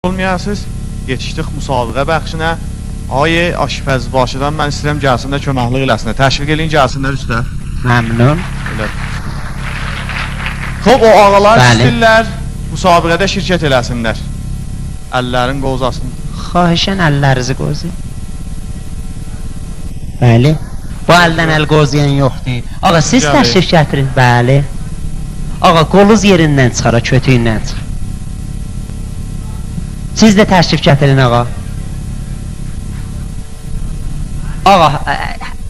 olmayasınız. Yetişdik müsabiqə bəxşinə. Ayə aşpəzbaşıdan mən istəyirəm gəlsinlər köməklik eləsinlər. Təşviq eləyin gəlsinlər üstə. Məmnun. Elə. Xoş o ağalar Bəli. istəyirlər müsabiqədə şirkət eləsinlər. Əllərin qozasın. Xahişən əllərinizi qozuyun. Bəli. Bu əldən əl qozuyan yoxdur. Ağa siz Bəli. təşrif gətirin. Bəli. Ağa qolunuz yerindən çıxara, kötüyündən çıxır. Siz də təşrif gətirin ağa. Ağa,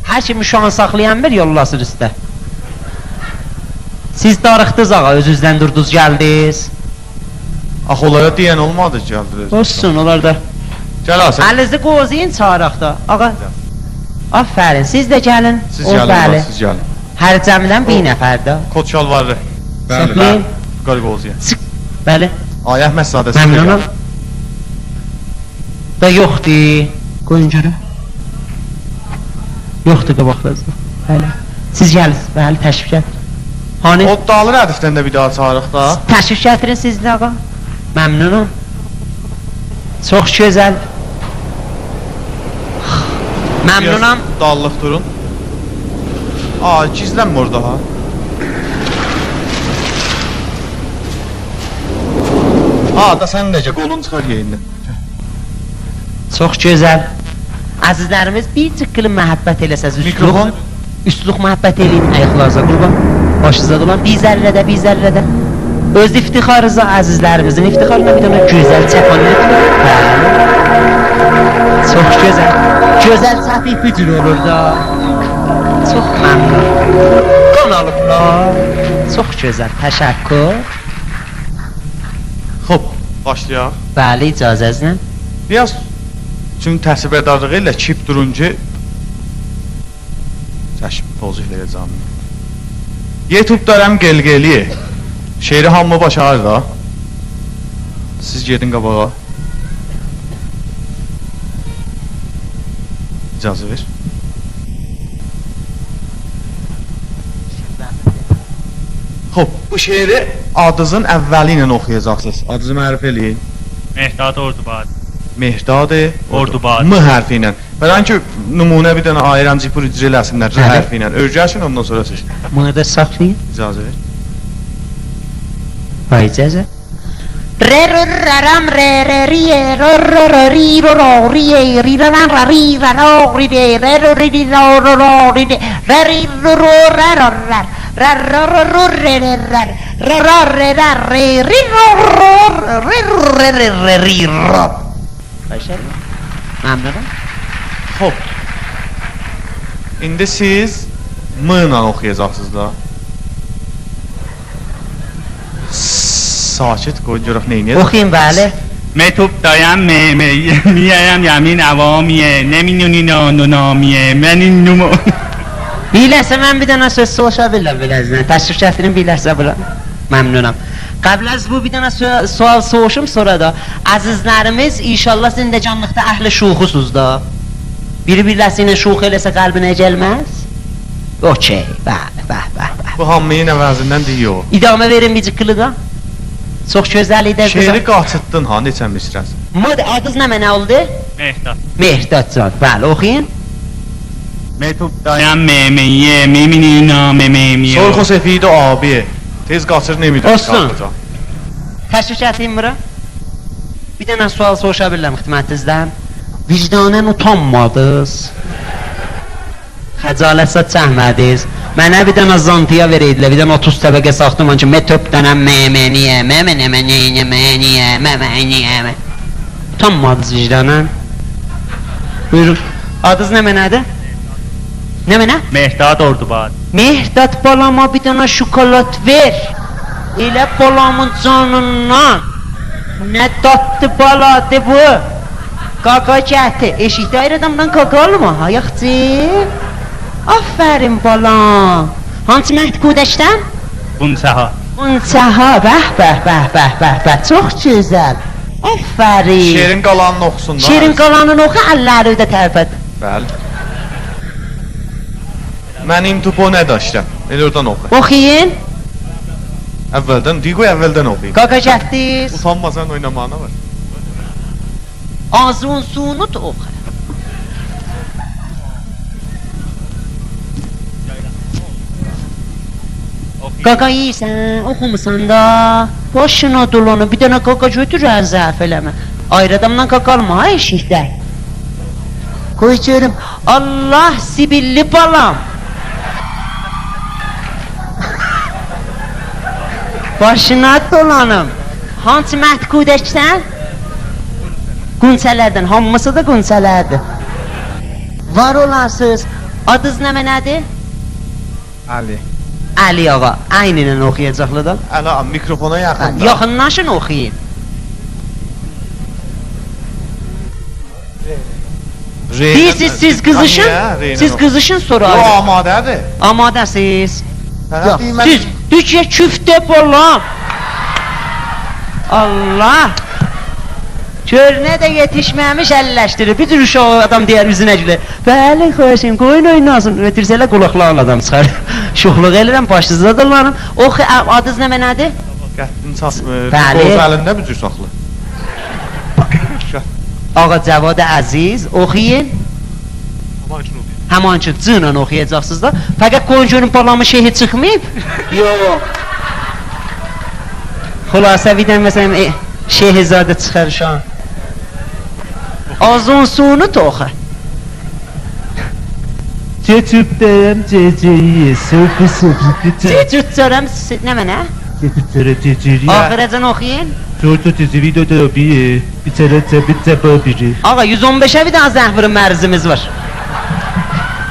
hər kimi şu an saxlayan bir yollasın üstə. Siz darıxdınız ağa, özünüzdən durdunuz, gəldiniz. Axı onlara deyən olmadı gəldiniz. Olsun, onlar da. Gəl Asən. Əlinizi qozuyun, çağıraq da. Ağa, aferin, siz də gəlin. Siz O, gəlin, bəli. siz gəlin. Hər cəmdən bir nəfər də. Kod şalvarlı. Səflin. Qal qozuya. Sık. Bəli. Ay Əhməd sadəsi. Məmnunum. Da yoxdur. Qoyun görək. Yoxdur qabaqlarınızda. Bəli. Siz gəlirsiniz, bəli, təşrif gətirin. Hani? O dağılır hədifdən də bir daha çağırıq da. Təşrif gətirin siz də ağa. Məmnunum. Çox gözəl. Məmnunam. Biraz dallıq durun. Aa, gizlənmə orada ha. Aa, da sən necə qolun çıxar yeyindən. Çox gözəl. Əzizlərimiz bir çıqqılı məhəbbət eləsəz Mikrofon. Üstlük məhəbbət eləyin ayaqlarınıza qurban. Başınıza dolan bir zərrədə, bir zərrədə. Öz iftixarınıza, əzizlərimizin iftixarına bir dənə gözəl çəpan lütfən. Bəli. Çox gözəl. Gözəl çəpik bücür olur da. Çox məmnun. Qan alıblar. Çox gözəl. Təşəkkür. Hop, başlayaq. Bəli, icazənizlə. Biraz çünki təsvirdarlığı ilə çip durun ki çəşm tozih verəcəm. YouTube dərəm gelgeli. Şeiri hamı başarır da. Siz gedin qabağa. İcazə ver. Hop, bu şeiri adınızın əvvəli ilə oxuyacaqsınız. Adınızı mərif eləyin. Mehdad Ordubad. Mehdad Ordubad. M hərfi ilə. Falan ki nümunə bir dənə ayıran cipur icra eləsinlər R Bəli. hərfi ilə. Öyrəşin ondan sonra siz. Bunu da saxlayın. İcazə ver. Vay icazə. Re ro raram re re ri ro ro ro ri ro ro ri ri ra ra ra ri ra ro ri de re ro ri di ro ro ro ri de re ri ro ro ra ro ra ra ro ro ro re re ra ra ra re ra re ri ro ro re re re re ri ro. Başarılı. Məmnunum. Hop. İndi siz M ilə oxuyacaqsınız da. Sakit qoy görək nə edir. Oxuyun bəli. متوب دایم میایم یمین عوامیه نمیدونی نامیه من این نمو Biləsə mən bir dənə söz soruşa bilirəm biləzinə. Təşrif gətirin biləsə bura. Məmnunam. Qabl az bu bir dənə sual soruşum sonra da əzizlərimiz inşallah zindəcanlıqda əhli şuxusuz da. Biri biləsi ilə şux eləsə qəlbinə gəlməz. Okey. Bəli, bəli. Bu hamının əvəzindən deyiyor. İdamə verin bir cıqqılı da. Çox gözəl idi. Şeiri qaçıtdın ha neçə misrəsi. Adınız nə mənə oldu? مهداد Mehdadcan. Bəli, oxuyun. متوب دایم میمیه میبینی نامه Sorğu sefidi abi. Tez qaçır nə midir? Olsun. Təşrif gətirin bura. Bir dənə sual soruşa bilirəm xidmətinizdən. Vicdanən utanmadınız. Xəcalətsə çəkmədiniz. Mənə bir dənə zantiya vereydilər. Bir dənə 30 təbəqə saxdım ki, metopdənəm məmeniyə, məmeniyə. Utanmadınız vicdanən. Buyurun. Adınız nə mənədir? Nə mənə? مهداد Ordubad. Mehdad balama bir dənə şokolad ver. Elə balamın canından. Nə dadlı baladır bu. Qaqa gətir. Eşikdə ayrı adamdan qaqa alma, ayaqçı. Aferin balam. Hansı məhd qudəşdən? Bunçaha. Unçaha, bəh. Çox gözəl. Aferin. Şeirin qalanını oxusun da. Şeirin qalanını oxu, əlləri də tərpət. Bəli. Mənim tupo nə daşlar? Elə oradan oxu. Oxuyun. Əvvəldən, Digo əvvəldən oxuyun. Qaqa gətiz. Utanmasan oynamağına var. Ağzın suyunu da oxu. Qaqa yeyirsən, oxumusan da. Başına dolanı, bir dənə qaqa götür, zəf eləmə. Ayrı adamdan qaqa alma, ha eşikdə. Qoy görüm, Allah sibilli balam. Başına dolanım. Hansı məhdkudəksən? Qunçələrdən, hamısı da qunçələrdir. Var olasınız. Adınız nədir? Ali. Ali ağa, aynən oxuyacaqlıdan. Əla, mikrofona yaxında. Yaxınlaşın oxuyun. Deyirsiz, siz qızışın, siz qızışın sonra. O amadədir. Amadəsiz. Yox, Siz, düzcə küftə balam. Allah. Körünə də yetişməmiş əlləşdirir. Bir cür uşaq adam deyər üzünə gülər. Bəli, xoşum, qoyun oynasın. Ötürsələ qulaqlarla adam çıxar. Şoxluq elirəm, başınıza dolanım. Oxu, adınız nədir? Qəddin çatmır. Bəli. Qoz əlində bir cür saxlı. Ağa Cavad Əziz, oxuyun. Həman üçün cınla oxuyacaqsınız da. Fəqət qoyun görün balamın şeyhi çıxmayıb. Yox. Xülasə vidən məsələn Şeyhizadə çıxar şu an. Ağzın suyunu da oxu. Çeçüptəyəm ceceyi, söpü Cüccərəm, nə mənə? Çeçüptərə ceceyi. Axirəcən oxuyun. Çortu ceceyi də tabiye, biçərə babiri. Ağa 115'ə bir daha zəng vurun mərzimiz var.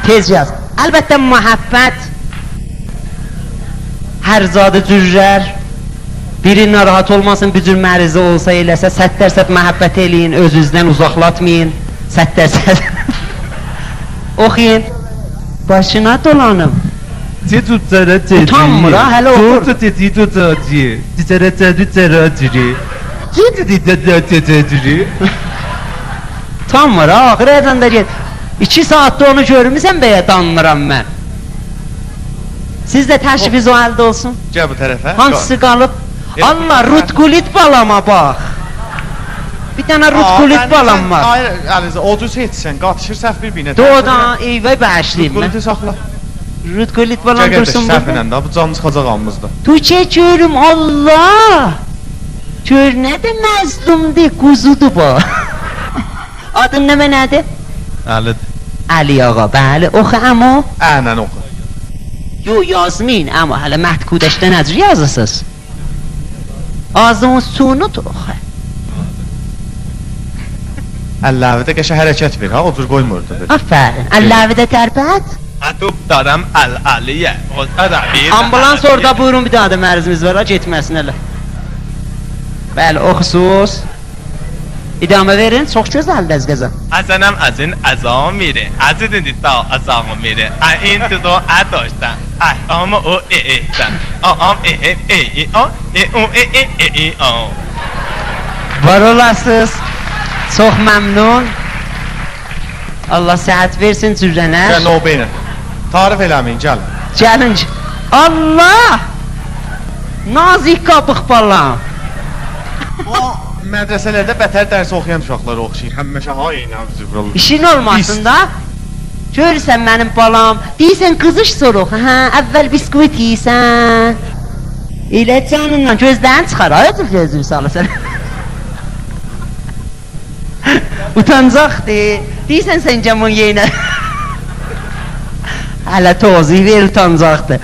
Tez yaz. Əlbəttə məhəbbət hər zadı cürrər. Biri narahat olmasın, bir cür mərizi olsa eləsə, 100% məhəbbət eləyin, özünüzdən uzaqlatmayın. 100%. Oxuyun. Başına dolanım. Çeçüptərə ceceyi. Utanmır ha, hələ oxur. Çortu ceceyi də tabiye, biçərə cəciri. Ceceyi. Utanmır ha, axirəcən də get. 2 saatdə onu görmüsən bəyə danmıram mən. Siz də təşviz o əldə olsun. Gəl bu tərəfə. Hansısı qalıb? Allah, rutkulit balama bax. Bir dənə rutkulit balam var. Hayır, Əliza, o cür seçsən, qatışır səhv bir-birinə. Doğudan eyvə bəşliyim mən. Rutkuliti saxla. Rutkulit balam Gəl dursun qardaş, səhv burada. ilə də, bu canı çıxacaq alımızda. Tuğçe görüm, Allah. Gör nə də məzdumdur, quzudur bu. Adın nə mənədir? Əlidir. Ali ağa, bəli. Oxu əmo. Ənən oxu. Yo yazmayın, amma hələ məhd kudəşdə nəcür yazısınız? Ağzının suyunu da oxu. Əlləvi də qəşə hərəkət ver, ha, o cür qoymurdu. Afərin. Əlləvi də tərpət. Atub daram əl-əliyə. Ambulans orada, buyurun, bir daha da mərzimiz var, ha, getməsin hələ. Bəli, oxusuz. İdamə verin, çox gözəldir əzqəzə. Əzənəm əzin əzam miri, əzidin dita əzamı miri. Əyin tudo ədəşdən, əhtamı o ehdən. Ağam o. Var olasınız. Çox məmnun. Allah səhət versin cürrənə. Gəl o beynə. Tarif eləməyin, gəl. Gəlin. Allah! Nazik qabıq balam. O mədrəsələrdə bətər dərs oxuyan uşaqlar oxşayır. Həmişə aynı zübrəl. İşin olmasın da. Görürsən mənim balam. Deyirsən qızış soruq. Hə, əvvəl biskvit yeyirsən. Elə canından gözlərini çıxar. Ayıcıq gözünü salırsan. Utancaqdır. Deyirsən sən camon yeyinə. Hələ tozih ver, utancaqdır.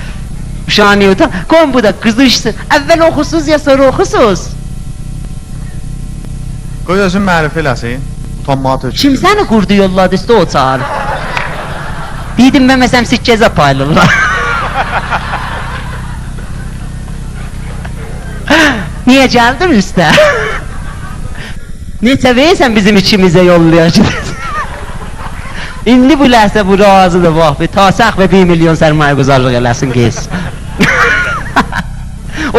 Uşağını utan. Qoyun bu da qızışsın. Əvvəl oxusuz ya sonra oxusuz. Qoy özün mərif eləsin. Utanmağa tökür. Kim səni qurdu yolladı üstə o çağır. Dedim mən məsələn sikkəzə paylarlar. Niyə gəldin üstə? Neçə versən bizim içimizə yollayacaq. İndi bu ləhsə bu razıdır vaxt. Tasaq və 1 milyon sərmayə quzarlıq eləsin qez.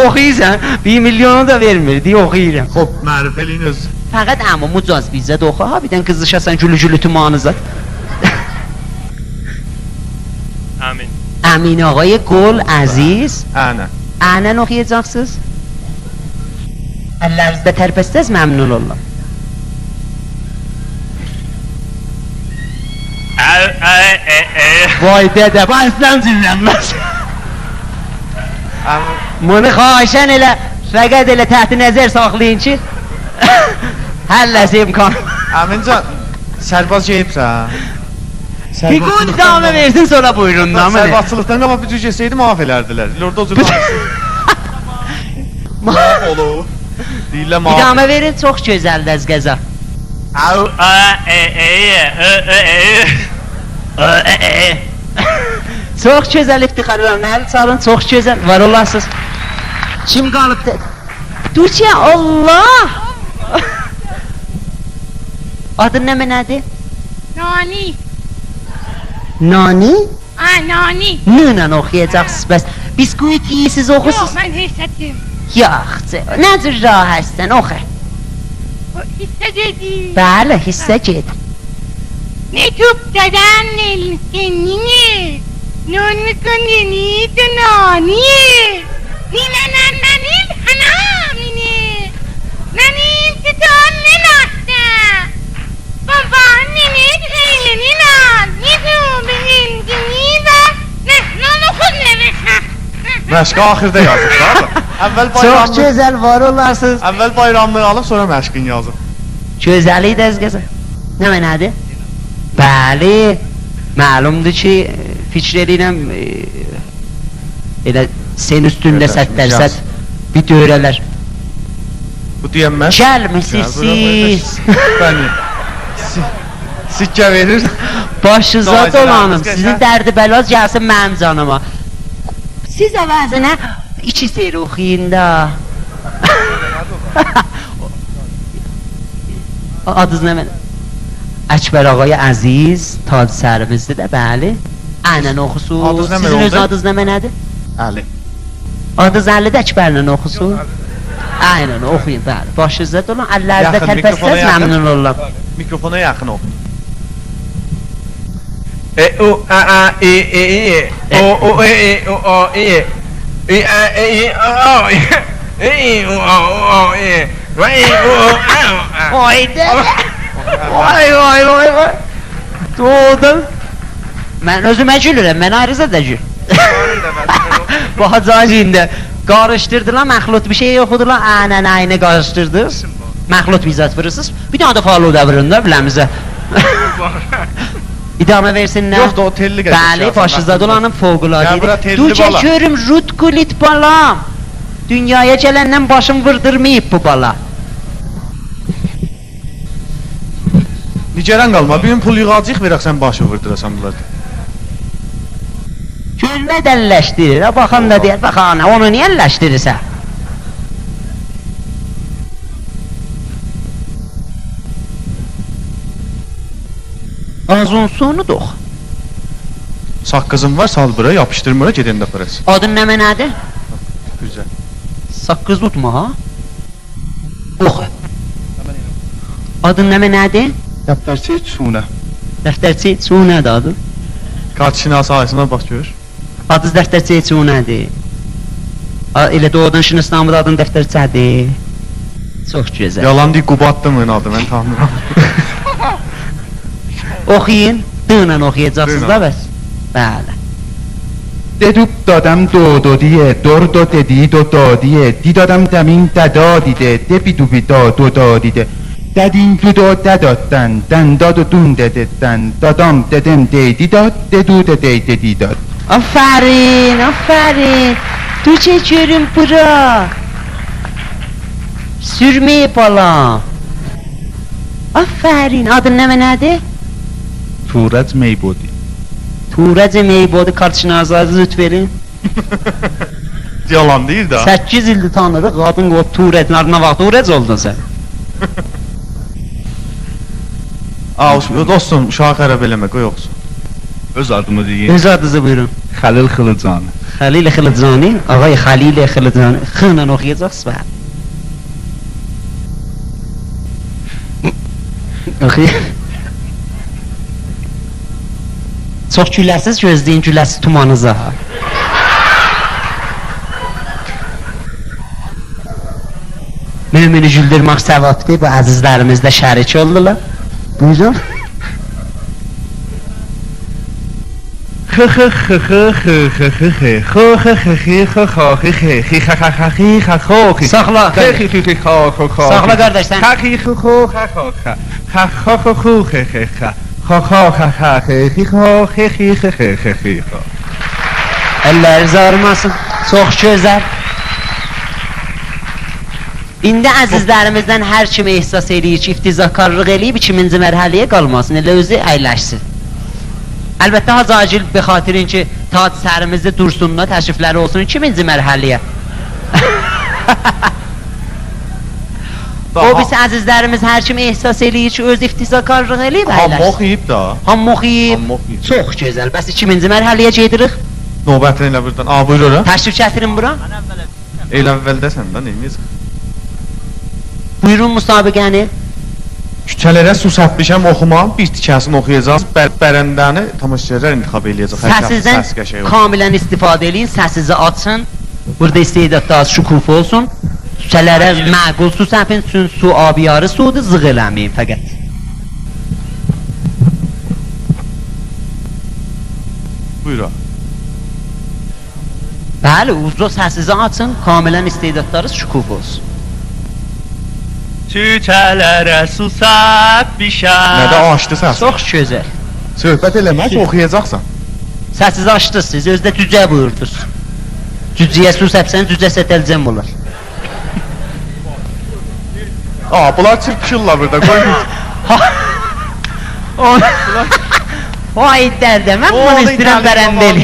Oxuyursan, 1 milyonu da vermir, deyə oxuyuram. Xob, mərif eləyin öz. Fəqət amma mucaz bizə də oxu, ha, birdən qızışasan gülü-gülü tümanızat. Amin. Əmin ağay Qol Əziz. Ənən. Ənən oxuyacaqsınız. Əllərinizdə tərpəstəz, məmnun olun. Vay dədə, bu əslən dinlənməz. Bunu xahişən elə, fəqət elə təhti nəzər saxlayın ki, həlləsi imkan. Əmincan, sərbaz yeyibsən. Bir gün idamə versin, sonra buyurun. Sərbazçılıqdan qabaq bir cür geçsəydi maaf elərdilər. Lorda o cür maaf olur. Deyirlər maaf. İdamə verin, çox gözəldir az qəza. Çox gözəl iftixarlar, nəli çalın, çox gözəl, var olasınız. Kim qalıbdır? Tuğçe, Allah! Adın nə mənədir? Nani. Nani? Ay nani. Nınla oxuyacaqsınız bəs. Bisküvit yiyisiz Yok oxusuz. ben hissettim. Yox, nə cür rahatsən, oxu. O hissettim. Bəli, hissə get. Ne tup dadan kendini. Non mi kondini de nani. Nina nananil hanamini. Nanin titan ne nasta. Baba ninin eyleni nan. Nidu benim dinida. Nehnan okul neveşak. Məşqi axırda yazıb da. Əvvəl Çox bayramlıq, gözəl, var olasınız. əvvəl bayramlığı alıb sonra məşqin yazıb. Gözəlik az qəza. Nə mənədir? Bəli, məlumdur ki, fikr edirəm, elə sen üstündə sətlərsə bir döyrələr. Bu deyənməz. Gəlmisiniz siz. Bəni. Sikkə verir. Başınıza Dolayısıyla dolanım, biz sizin geçen- dərdi bəlac gəlsin mənim canıma. Siz əvəzinə iki seyir oxuyun da. Adınız nə mənim? Əkbər ağay əziz, tac sərimizdir də, bəli. Aynən oxusun. Adınız nə Sizin mən öz oldu? adınız nə mənədir? Əli. Adınız Əlidir, Əkbərlə oxusun. Aynən oxuyun, bəli. Başınıza dolan, əllərdə Yaxın, mikrofona tərpəsəz yaxın. məmnun oluram. Mikrofona yaxın ol. Haydi. Vay vay vay vay. Doğdum. Mən özümə gülürəm, mən ayrıza da gül. Bu hacacığında qarışdırdılar, məxlut bir şey oxudular, aynən aynı qarışdırdı. Məxlut bir zat vurursunuz, bir tane de faluda vurun da biləmizə. İdamə versin nə? Yox da o telli gəlir. Bəli, başınızda dolanın Ya bura fövqüladə. telli Duca bala. görüm rutkulit balam. Dünyaya gələndən başım vırdırmayıb bu bala. Nigeran qalma, bir gün pul yığacaq verək sən başı vurdurasan bunlar. Gülmə dəlləşdirir, ha, baxan da deyər, bax ana, onu niyə əlləşdirirsə? Azun sonu dox. Saqqızın var, sal bura, yapışdırma ora, gedəndə aparasın. Adın nə mənədir? Güzel. Saqqız tutma ha. Oxu. Adın nə mənədir? Dəftərçi Çuna. Dəftərçi Çunədir adı. Kartşinası ayısına bax gör. Adınız dəftərçi Çunədir. Elə doğudan Şinastamıda adın dəftərçədir. Çox gözəl. Yalan deyil, Qubatdı mı adı, mən tanımıram. Oxuyun, dığla oxuyacaqsınız da Dığla. bəs. Bəli. Dedup دادم دو دو دیه دور دو ددی دو دا دیه دی دادم دمین ددا دیده دبی دو بی دا دو دا دیده ددین دو دا ددادن دن داد و دون دددن دادام ددم دیدی داد ددو ددی ددی dad. Aferin, aferin. Tuğçe görüm bura. Sürmeyi bala. Aferin. Adın ne mənədir? Turac Meybodi. Tuğracı Meybodu karşınıza lütf verin. Yalan deyil də. 8 ildir tanıdıq. Qadın qod Tuğracı. Ne vaxt Tuğracı oldun sen? Dostum, uşağı xərab eləmə, qoy yoxsun. Öz adımı deyin. Öz adınızı buyurun. Xəlil Xılıcan. Halil Xılıcani. Ağay Halil Xılıcani. Xınla oxuyacaqsınız bəli. Oxuyun. Çox güləsiz gözləyin güləsi tumanıza. Mümini güldürmək səvabdır, bu əzizlərimiz də şərik oldular. Buyurun. Saxla. Saxla qardaş sən. Əlləriniz ağrımasın. Çox gözəl. İndi əzizlərimizdən hər kim ehsas eləyir ki, iftizakarlıq eləyib 2-ci mərhələyə qalmasın, elə özü əyləşsin. Əlbəttə Hacı be xatirin ki, tac sərimizdə dursunlar, təşrifləri olsun 2-ci mərhələyə. O biz əzizlərimiz hər kim ehsas eləyir ki, öz iftizakarlıq eləyib Hamma əyləşsin. oxuyub da. Hamma oxuyub. Hamma oxuyub. Çox gözəl. Bəs 2-ci mərhələyə gedirik. Növbətini elə buradan. Buyur ora. Təşrif gətirin bura. Elə əvvəldəsən də, neyiniz? Buyurun müsabiqəni. Küçələrə su səpmişəm oxumam, bir tikəsini oxuyacağız. Bərəndəni tamaşaçılar intiqab eləyəcək. Səsizdən kamilən istifadə eləyin, səsizi açın. Burada istedadda az şükuf olsun. Küçələrə məqul su səpin, su abiyarı sudur, zığ eləməyin fəqət. Buyur. Bəli, uzun səsizi açın, kamilən istedadlarınız şükuf olsun. Küçələrə su səpmişəm. Nədə açdı səs? Çox gözəl. Söhbət eləmək oxuyacaqsan. Səsizi açdınız siz, özdə cücə buyurdunuz. Cücəyə su səpsən, cücə sətəlcəm olar. Bunlar çırpışırlar burada, qoy. Vay dərdə, mən bunu istəyirəm bərəndəli.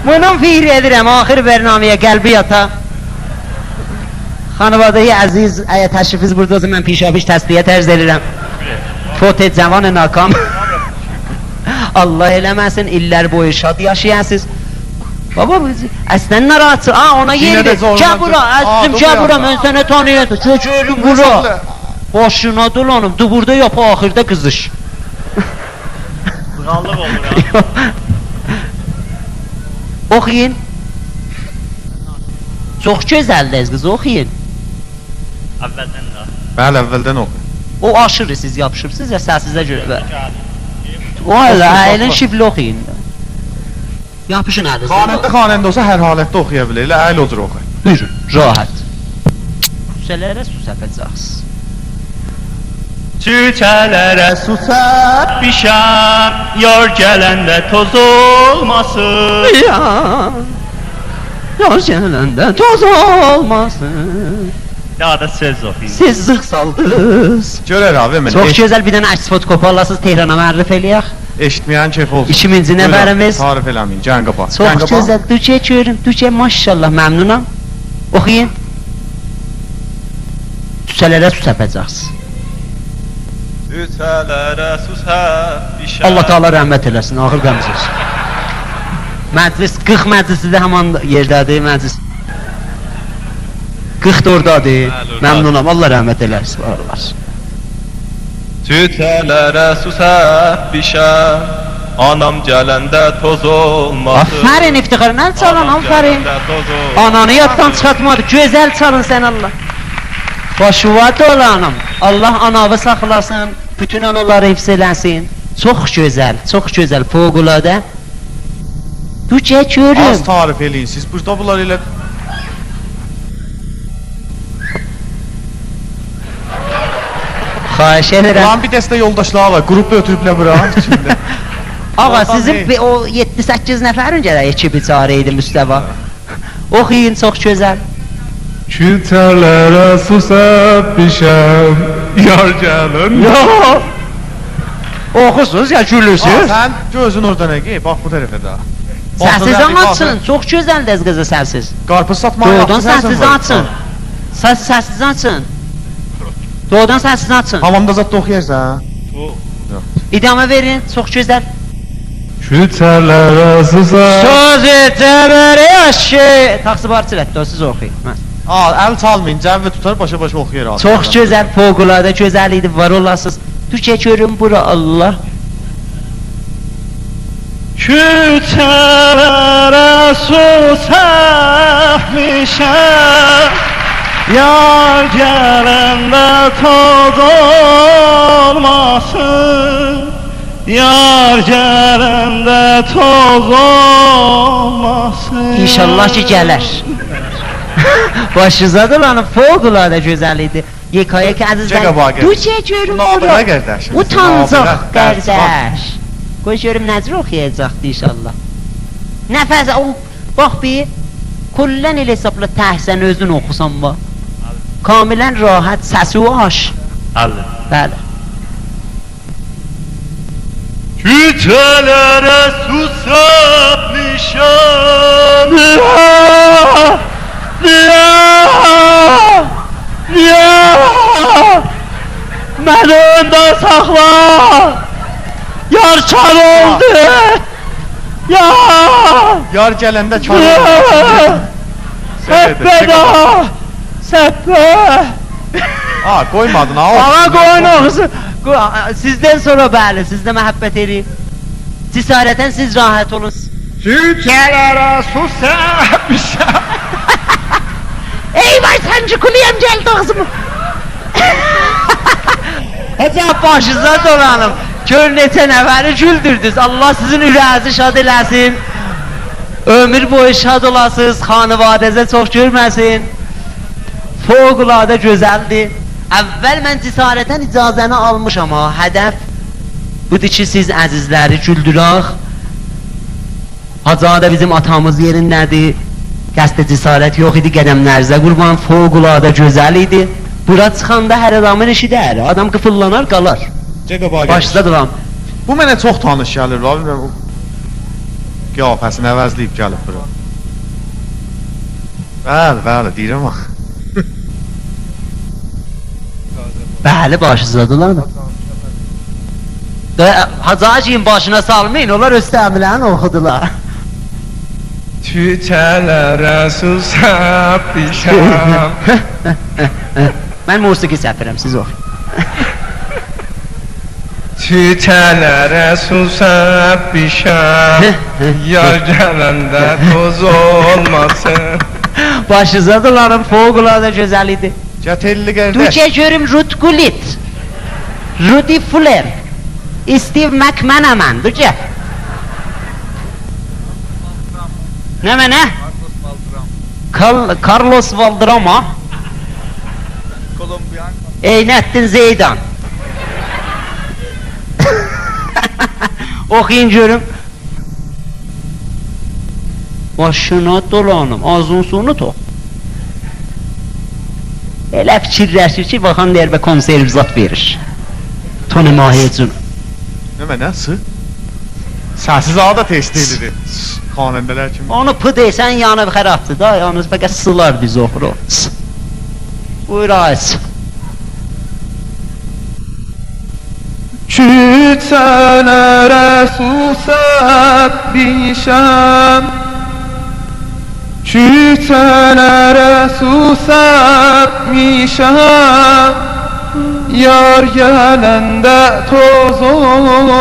Bunun fikir edirəm, axır bərnaməyə qəlbi yata. Xanavadayı əziz, əgər təşrifiniz burada olsa mən pişapiş təsliyə tərz edirəm. Fote cavan nakam. Allah eləməsin, illər boyu şad yaşayasınız. Baba, əslən narahatçı, ona yeridir. Gəl bura, əzizim, gəl bura, mən sənə tanıyırdım. Çöçürüm bura. Başına dolanım, burada yap, axırda qızış. Qallıq olur ha. Oxuyun. Çox gözəldir qız, oxuyun. Əvvəldən də. Bəli, əvvəldən oxu. O aşırı siz yapışırsınız ya səsinizə görə. Valla, əyilin şifli oxuyun. Yapışın əlinizə. Xanəndə olsa hər halətdə oxuya bilir, elə əyil otur oxu. Buyurun, rahat. Küçələrə su səpəcəksiniz. Küçələrə su səpmişəm, yar gələndə toz olmasın. Yar gələndə toz olmasın. Daha da söz oxuyun. Siz zıx saldınız. Görər abi, mən Çox gözəl bir dənə əks fotokop alasınız, Tehrana mərrif eləyək. eşitməyən keyf olsun. 2-ci nəfərimiz. Tarif eləməyin, can qapa. Çox gözəl, dücə görüm, dücə maşallah, məmnunam. Oxuyun. Küçələrə su səpəcəksiniz. Küçələrə su səpmişəm. Allah Taala rəhmət eləsin, ağır qəmsiz. Məclis, 40 məclisi də həman yerdədir, məclis. 40 da oradadır. Məmnunam, Allah rəhmət eləsin. Küçələrə su səpmişəm, anam gələndə toz olmasın. Afərin iftixar, nə çalın, afərin. Ananı yaddan çıxartmadı, gözəl çalın sən Allah. Başuvat ol anam, Allah anavı saxlasın, bütün anaları hifz eləsin. Çox gözəl, fövqəladə. Dücə görüm. Az tarif eləyin, siz burada bunlar elə... Xahiş edirəm. Lan bir dəstə yoldaşlar var, qrup ötürüblər bura içində. Ağa, sizin o 7-8 nəfərin gərək ekibi çarə idi Müstəva. Oxuyun, çox gözəl. Küçələrə su səpmişəm, yar gəlin. Oxusunuz ya gülürsünüz. Sən gözün orada nə qey, bax bu tərəfə də. Səsiz açın, çox gözəldir qızı səsiz. Qarpız satmağı Doğudan səsiz açın. Səsiz açın. Doğudan səsiz açın. Hamamda zat da oxuyarsan. İdamə verin, çox gözəl. Küçələrə su səpmişəm. Söz etəbəri aşı. Taxsibar çilətdə, siz oxuyun. Əl çalmayın, cəvvi tutar, başa-başa oxuyar. Çox gözəl, fövqəladə gözəl idi, var olasınız. Türkçe görün bura Allah. Küçələrə su səpmişəm, yar gələndə toz olmasın. Yar gələndə toz olmasın. İnşallah ki gələr. Başınıza dolanıb, fövqəladə gözəl idi. Yekaya ki əzizlər, Çəkə bax, gəl. du görüm Nabıra qardaşım. utancaq Nabıra, qardaş. Qoy görüm necə oxuyacaqdı inşallah. Nəfəs, o, bax bir, kullən elə hesabla təhsən özün oxusan bax. Kamilən rahat, səsi aş. Allah. Bəli. Küçelere susamışam. Niye? Beni önden sakla. Yar çar oldu. Ya. Yar gələndə kar Seppeda. Seppe. Ha, qoymadın ha. Ağa qoyun oxusun. Sizdən sonra bəli, sizdə məhəbbət edeyim. Cəsarətən siz rahat olun. Küçelere susamışam. Eyvay sancı kuluyam geldi ağzıma. Həcab başınıza dolanım. Gör neçə nəfəri güldürdünüz. Allah sizin ürəyinizi şad eləsin. Ömür boyu şad olasınız. Xanıvadəzə çox görməsin. Fövqəladə gözəldir. Əvvəl mən cəsarətən icazəni almışam ha. Hədəf budur ki siz əzizləri güldürək. Hacıada bizim atamız yerindədir. Qəsdə cəsarət yox idi qədəmlərizə qurban. Fövqəladə gözəl idi. Bura çıxanda hər adamın işi dəyər. Adam qıfıllanar qalar. Çəkə bax. Başda duram. Bu mənə çox tanış gəlir. Bilmirəm. Qiyafəsini əvəzləyib gəlib bura. Bəli, deyirəm axı. Bəli, başınıza dolanır. Hacı Hacı'nın başına salmayın, onlar öz təmirlərini oxudular. Küçelere susamışam. Mən musiqi səpirəm, siz oxuyun. Küçelere susamışam. Yar gelende toz olmasın. Başınıza dolanır, fövqəladə gözəl idi. Gətelli qardaş. Duce görüm Ruth Gullit, Rudy Fuller, Steve McManaman, duce. Ne mənə? Carlos Valderrama. Eynettin Zeydan. Oxuyun görüm. Başına dolanım, ağzın sonu tox. Elə fikirləşir ki, baxan deyər və konserv zat verir. Tony Mahiyecun. Nə mənəsi? Səsiz ağa da testlidir. Xanəndələr kimi. Onu pı deysən yanıb xərabdır da, yalnız fəqət sılar biz oxuruq. Buyur ayız. Küçelere susamışam. Küçelere susamışam. Yar gelende toz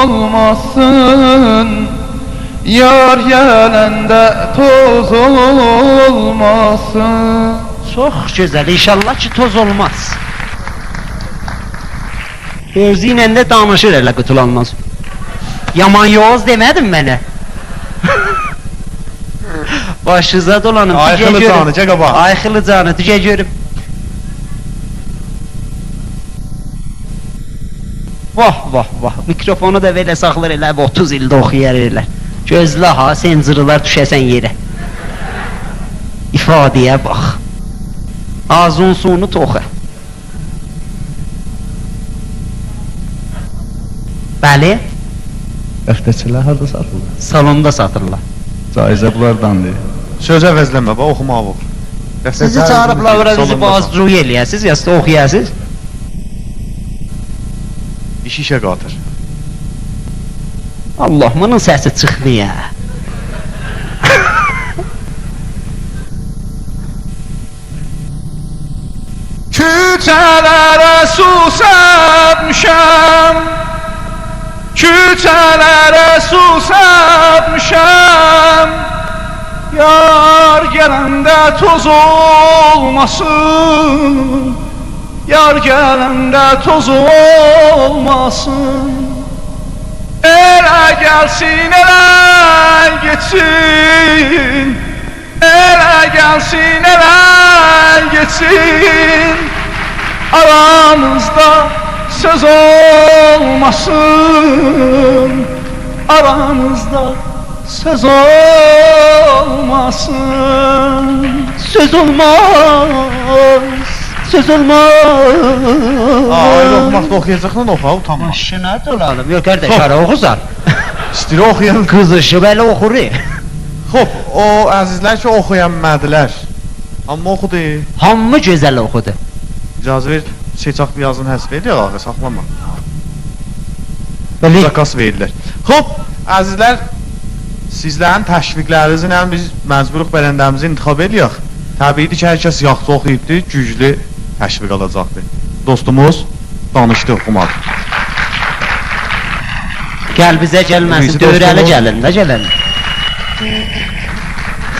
olmasın. Yar gelende toz olmasın. Çox gözəl, inşallah ki toz olmaz. Özü ilə də danışır elə qutulanmaz. Yaman yoğuz demədin mənə. Başınıza dolanım. Ayxılı canı, çəkə bax. Ayxılı canı, tücə görüm. Vah, mikrofonu da belə saxlar elə, 30 ildə oxuyar elə. Gözlə ha, sencırılar düşəsən yerə. İfadəyə bax. Ağzın suyunu toxa. Bəli, Bəxtəçilər harda satılır? salonda satırlar. Caizə bunlardandır. Söz əvəzləmə, bax oxumaq olur. Sizi çağırıblar, ora bizi boğazculuq eləyəsiz, ya da oxuyasız. İş-işə qatır. Allah, bunun səsi çıxmıyor. Küçelere susamışam. Küçelere susamışam. Yar gelende toz olmasın. Yar gelende toz olmasın. Ele gelsin ele geçsin, ele gelsin ele geçsin. Aramızda söz olmasın, aramızda söz olmasın. Söz olmaz, söz olmaz. Ay, oxumaqda oxuyacaqsan oxa, utanma. Başına dolanım. Yok kardeş, ara oxusan. İstiri oxuyan. Qızışı belə oxur. Hop, o əzizlər ki, oxuyanmədilər. Amma oxudu. Hamı gözəl oxudu. İcazə ver, seçaq bir yazın həsb edir, ağa, saxlama. Bəli. Zakas verirlər. Hop, əzizlər, sizlərin təşviqlərinizi ilə biz məcburuq bələndəmizi intiqab ediyək. Təbiidir ki, hər kəs yaxşı oxuyubdur, güclü təşviq alacaqdır. Dostumuz danışdı, oxumadı. Gəl bizə gəlməsin, Bizi dövrəli dostumuz- gəlin, də gəlin.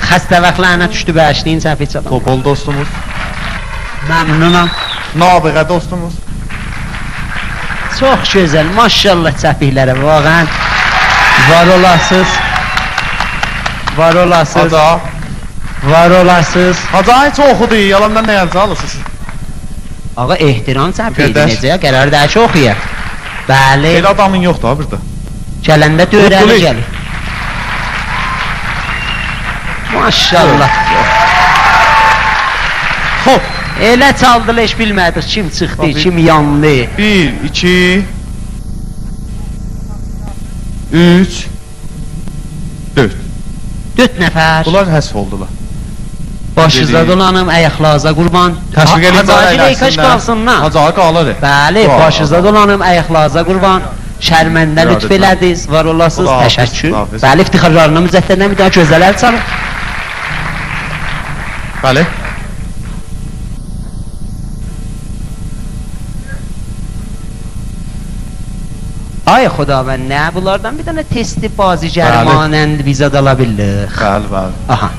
Xəstə vaxt lənət düşdü bəşliyin səhv heç adam. Topol dostumuz, Məmnunam. nabiğə dostumuz. Çox gözəl, maşallah çəpiklərə, vaqən. Var olasınız. Var olasınız. Haca, Var olasınız. Haca heç oxudu, yalandan nə yazı alırsınız? Ağa ehtiram çəpikdir, Qardaş. necə? Qərar dəki oxuyaq. Bəli, Elə adamın yoxdur ha burada. gələndə dövrəli Qutlu. gəlir. Maşallah. Hop, Elə çaldı heç bilmədik kim çıxdı, Tabii. kim yandı. 1, 2, 3, 4. 4 nəfər. Bunlar həsf oldular. Başınıza Dedi. dolanım, ayaqlarınıza qurban. Təşviq edin, Hacı kaç qalsınlar. Haca qalır. Bəli, Dua, başınıza dua. dolanım, ayaqlarınıza qurban. Şərməndə Xeyr, lütf xeyr. elədiniz, var olasınız, Xudahafiz, təşəkkür. xudahafiz. Bəli, iftixarlarına müzəffərlə bir daha gözələr çalın. Bəli. Ay xudavənd, nə bunlardan bir dənə testi bazı cərmanənd bizə də ala bildik. Bəli, bəli. Aha.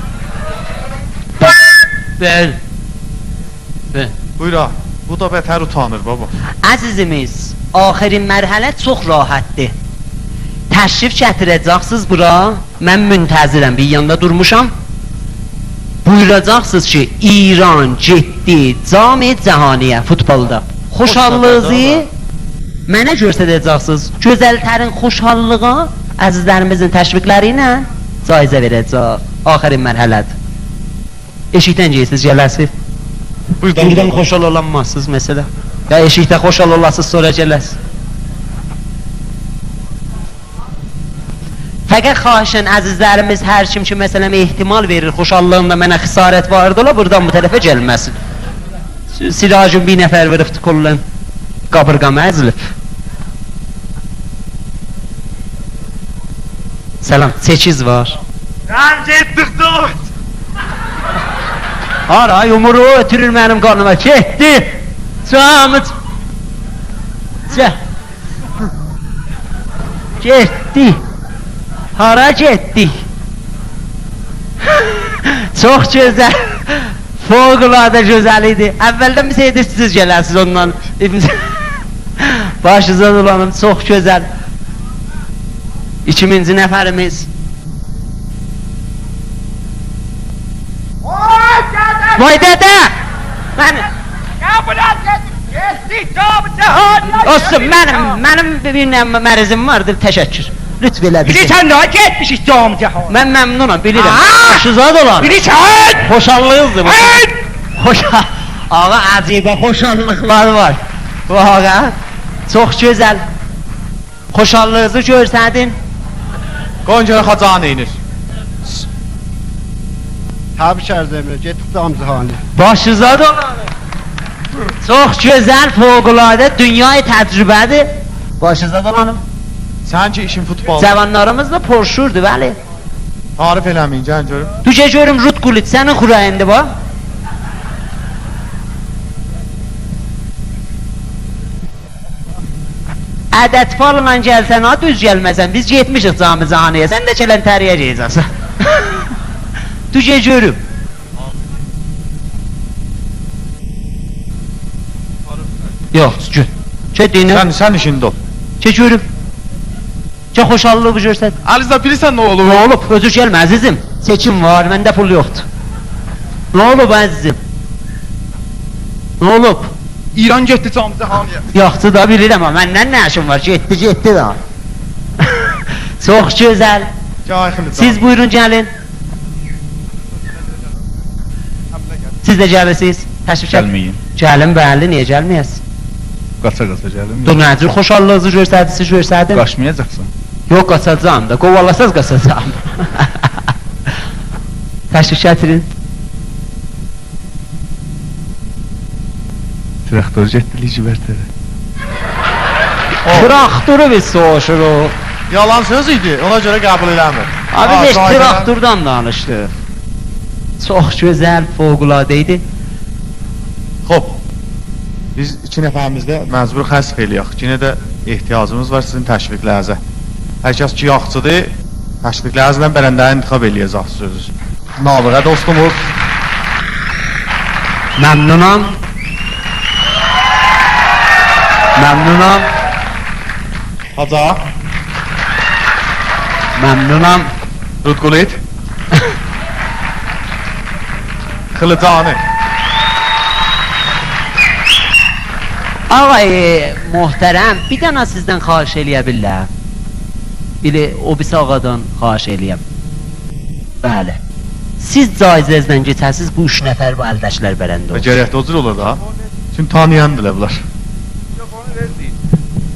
Bəli. Buyur ha. Bu da bətər utanır baba. Əzizimiz, axırin mərhələ çox rahatdır. Təşrif gətirəcəksiniz bura, mən müntəzirəm, bir yanda durmuşam. Buyuracaqsınız ki, İran getdi cami cəhaniyə futbolda. Xoşallığınızı mənə göstərəcəksiniz. Gözəltərin xoşallığa əzizlərimizin təşviqləri ilə caizə verəcək. Axırin mərhələdir. Eşikdən geysiz, gələsiz. Buradan xoşal olanmazsınız məsələ. Ya eşikdə xoşal olasınız, sonra gələsiz. Fəqət xahişən əzizlərimiz hər kim ki məsələn ehtimal verir xoşallığında mənə xisarət vardı ola buradan bu tərəfə gəlməsin. Siracın bir nəfər veribdi kollan qabırqamı əzilib. Salam, 8 var. Ara yumruğu ötürür mənim qarnıma. Getdi. Camıt. Getdi. Hara getdi? Çox gözəl. Fövqəladə gözəl idi. Əvvəldən bir şeydir siz gələsiniz ondan. Başınıza dolanım, çox gözəl. 2000-ci nəfərimiz. Vay dədə! Mən... Olsun, mənim bir mərizim vardır, təşəkkür. Lütf elə bizi. Bilirsən nə getmişik cam cahan? Mən məmnunam, bilirəm. Aa! Başınıza dolanım. Bilirsən? Xoşallığınızdır. Hey! Ağa, əcibə xoşallıqlar var. Ağa, çox gözəl. Xoşallığınızı görsədin. Qoncana Haca neynir? Təbrik edirəm, getdik damcıhanə. Başınıza dolanım. Çox gözəl, fövqəladə, dünyayı təcrübədir. Başınıza dolanım. Sən ki işin futbol. Cavanlarımız da porşurdur, bəli. Tarif eləməyin, gəlin görüm. Düzə görüm Rut Gulit, sənin xurayında bu. Ədət falan gəlsən, ha düz gəlməsən, biz getmişik cami caniyə, sən də gələn təriyə geyəcəksən. Düzə görüm. Yox, gör. Çə dinə. Sən işində ol. Çə görüm. Çok hoşallığı bu görsət. Aliza bilirsən nə olub? Ne olub? Özür gəlmə əzizim. Seçim var, məndə pul yoxdur. Ne olub əzizim? Ne olub? İran getdi Cam Cahaniyə. Yoxdur da bilirəm amma məndən nə işim var? Getdi da. Çox gözəl. Siz buyurun gəlin. Siz də gəlirsiniz. Təşrif Gəlməyin. Gəlin bəli, niyə gəlməyəsiz? Qaça gəlim. Dur nəcür xoşallığınızı göstərdiniz, göstərdim. Qaçmayacaqsan. Yox, qaçacağım da, qovalasaz qaçacağım. Təşrif gətirin. Traktor getdi Licibərtərə. Traktoru biz soğuşuruq. Yalan söz idi, ona görə qəbul eləmir. Abi heç sahibə- traktordan danışdıq. Çox gözəl, fövqəladə idi. Xoş. Biz iki nəfərimiz də məcbur xəsf eləyək. Yenə də ehtiyacımız var sizin təşviqlərinizə. Hər kəs ki yaxçıdır, təşviqlərinizlə bərəndəni intiqab eləyəcək sözü. Nabığa dostumuz. Məmnunam. Məmnunam. Haca, Məmnunam. Rudqulit. Xılıcanı. Ağay muhterem, bir dənə sizdən xahiş eləyə bilirəm. Bili o birisi ağadan xahiş eləyəm. Bəli. Siz caizəzdən keçəsiz bu 3 nəfər bu əldəşlər bərəndə Və olsun. gərəkdə odur ola da. Çünki tanıyandılar bunlar.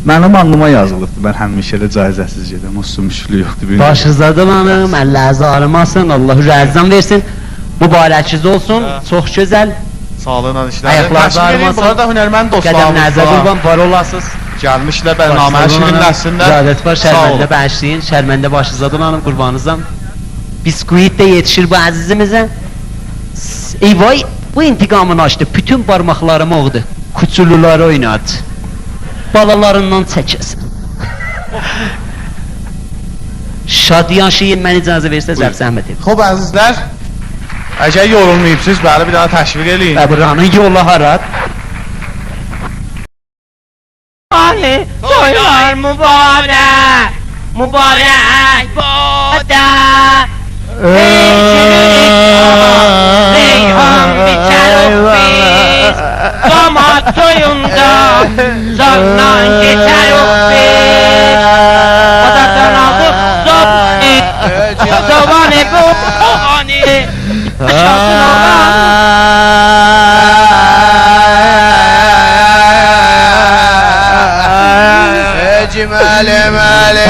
Mənim alnıma yazılıbdı. Mən həmişə də caizəsiz gedirəm. O sümüşlü yoxdur. Başınızda dolanım, əllərinizi ağrımasın, Allah rəzzan versin. Mübarəkiz olsun, çox gözəl. Sağlığına işlər. Ayaqlarınızı ağrımasın. Burada hünərmənd Qədəm dostlarımız nəzər var. qurban, var olasınız. Gəlmişlər bərnaməyə şirinləsinlər. İcazət var, Sağ olun. şərməndə bəşləyin, şərməndə başınızda dolanım, qurbanınızdan. Biskuit də yetişir bu əzizimizə. Eyvay, bu intiqamını açdı, bütün barmaqlarımı oğdu. Kuçuluları oynadı. Balalarından çəkəsin. Şadiyan şeyin mən icazə versəz, zəhmət edin. Xoş əzizlər. Əgər yorulmayıbsınız, bəli bir daha təşviq eləyin. Və buranın yolu harat. Ali, toylar mübarək, mübarək boda. Reyhan biçərək biz, damat toyunda, candan geçərək biz. Odadan aldık zobni, zobani bu oğani, şansın olan. Cimali mali.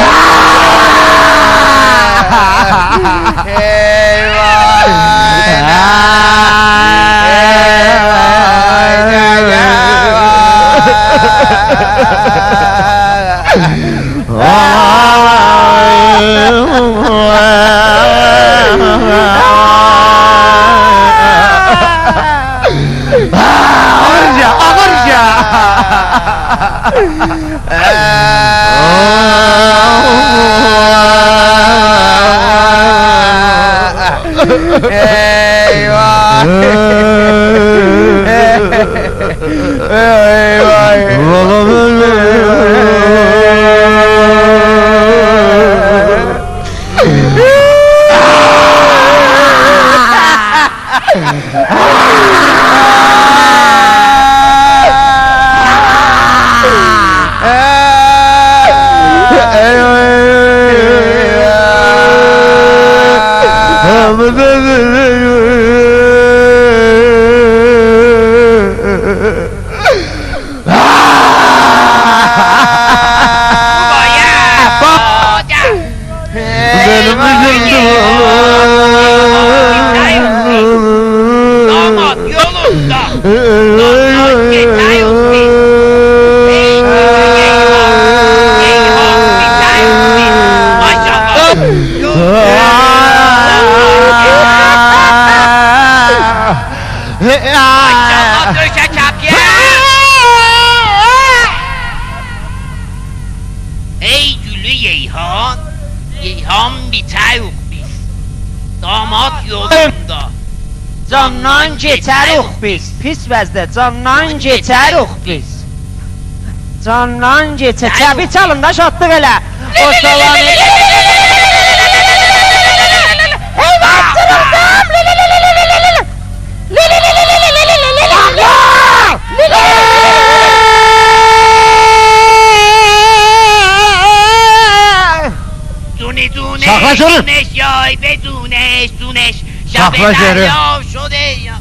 Damat yolunda, damat geçerek biz. Eyvah biterek biz. Maşallah. Maşallah döşe çapya. Ey gülü Yeyhan, Yeyhan biterek biz. Damat yolunda. Candan geçərik biz, pis vəzdə candan geçərik biz. Candan geçe. Çəbi çalın da şatlıq elə. O soğanı... Eyvah cırıldım! Dune dune. Sakla canım. Duneş yay be duneş duneş. Sakla canım. Ya şu de ya.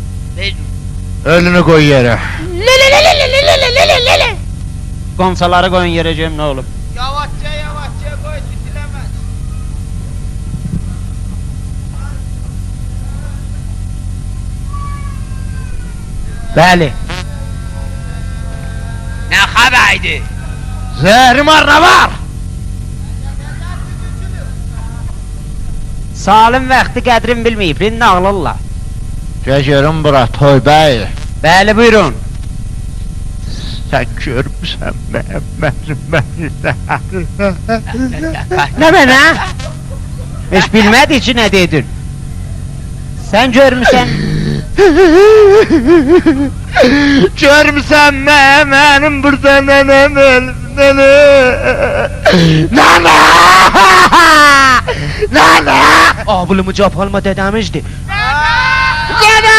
Ölünü koy yere. Qonçaları qoyun yerəcəyim, nə olub? Yavaşça yavaşça koy, titilemez. Bəli. Ne haberdi? Zehrim arra var. Salim vaxtı qədrin bilməyib, indi ağlarlar. Gecerim bura toy bey. Bəli, buyurun. Sen görmüşsen beni. Nə mənə? Heç bilmədi ki, nə dedin? Sən görmüsən? Görmüşsen benim burada nenem ölümden. Nene! Nene! Abılımı capalma dədəmizdir. Nene!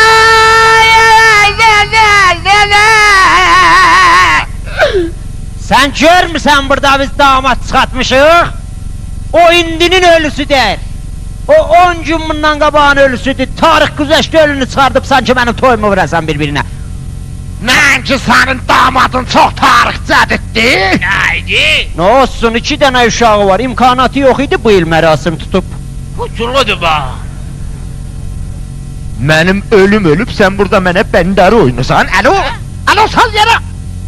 Sən görmüsən burada biz damat çıxartmışıq? O indinin ölüsüdür. O 10 gün bundan qabağın ölüsüdür. Tarix güzəşdə ölünü çıxardıb sanki mənim toyumu vurasan bir-birinə. Mən ki senin damadın çok tarihçədirdi. Neydi? Nə olsun, 2 dənə uşağı var, imkanatı yox idi bu il mərasim tutub. Kutuludu ba. Benim ölüm ölüp sen burada mene bender oynuyorsan. Alo! Alo sal yere!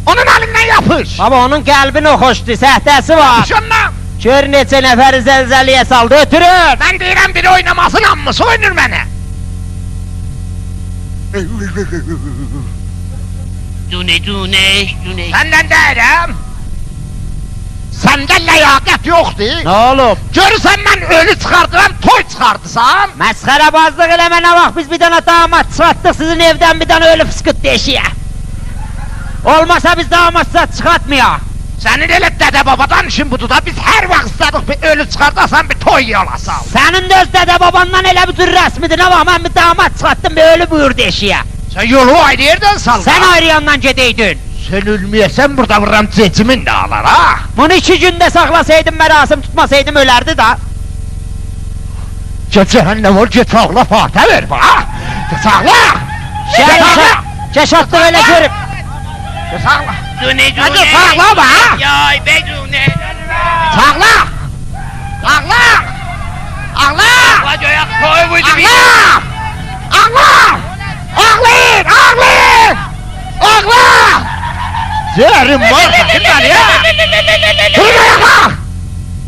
Onun elinden yapış! Baba onun qəlbin o xoşdur, səhdəsi var. Şundan! Gör neçə nəfəri zəlzəliyə saldı, ötürür. Ben deyirəm biri oynamasın amma soyunur beni. Dune duneş duneş. Senden deyirəm. Sende ləyaqət yoxdur. Nə olub? Görürsən mən ölü çıxardıram, toy çıxardısan. Məsxərəbazlıq eləmə, nə vaxt biz bir dənə damat çıxartdıq, sizin evdən bir dənə ölü fıskıt deşiyə. Olmasa biz damat çıxartmayaq. Senin elə dədə babadan işin budur da biz hər vaxt istədik bir ölü çıxardasan bir toy yolasan. Sənin də öz dədə babandan elə bir tür rəsmidir, nə vaxt mən bir damat çıxartdım, bir ölü buyur deşiyə. Sen yolu ayrı yerden sal. Sən ayrı yandan gedəydin. Sen ölmeyesen burada vururam cecimin de ağlar ha. Bunu 2 gündə saxlasaydım, mərasim tutmasaydım ölərdi da. Get cehennem ol, get ağla fatih ver bana. Get ağla. Keş atdıq elə görüb. Get ağla. Dune Hadi duneş. sağla ba. Yay be duneş. Ağla. Ağla. Ağla. Bacayak koy buydu bir. Ağla. Ağla. Ağlayın. Ağlayın. Ağla. Zerim var sakın lan ya. Durun ayakla.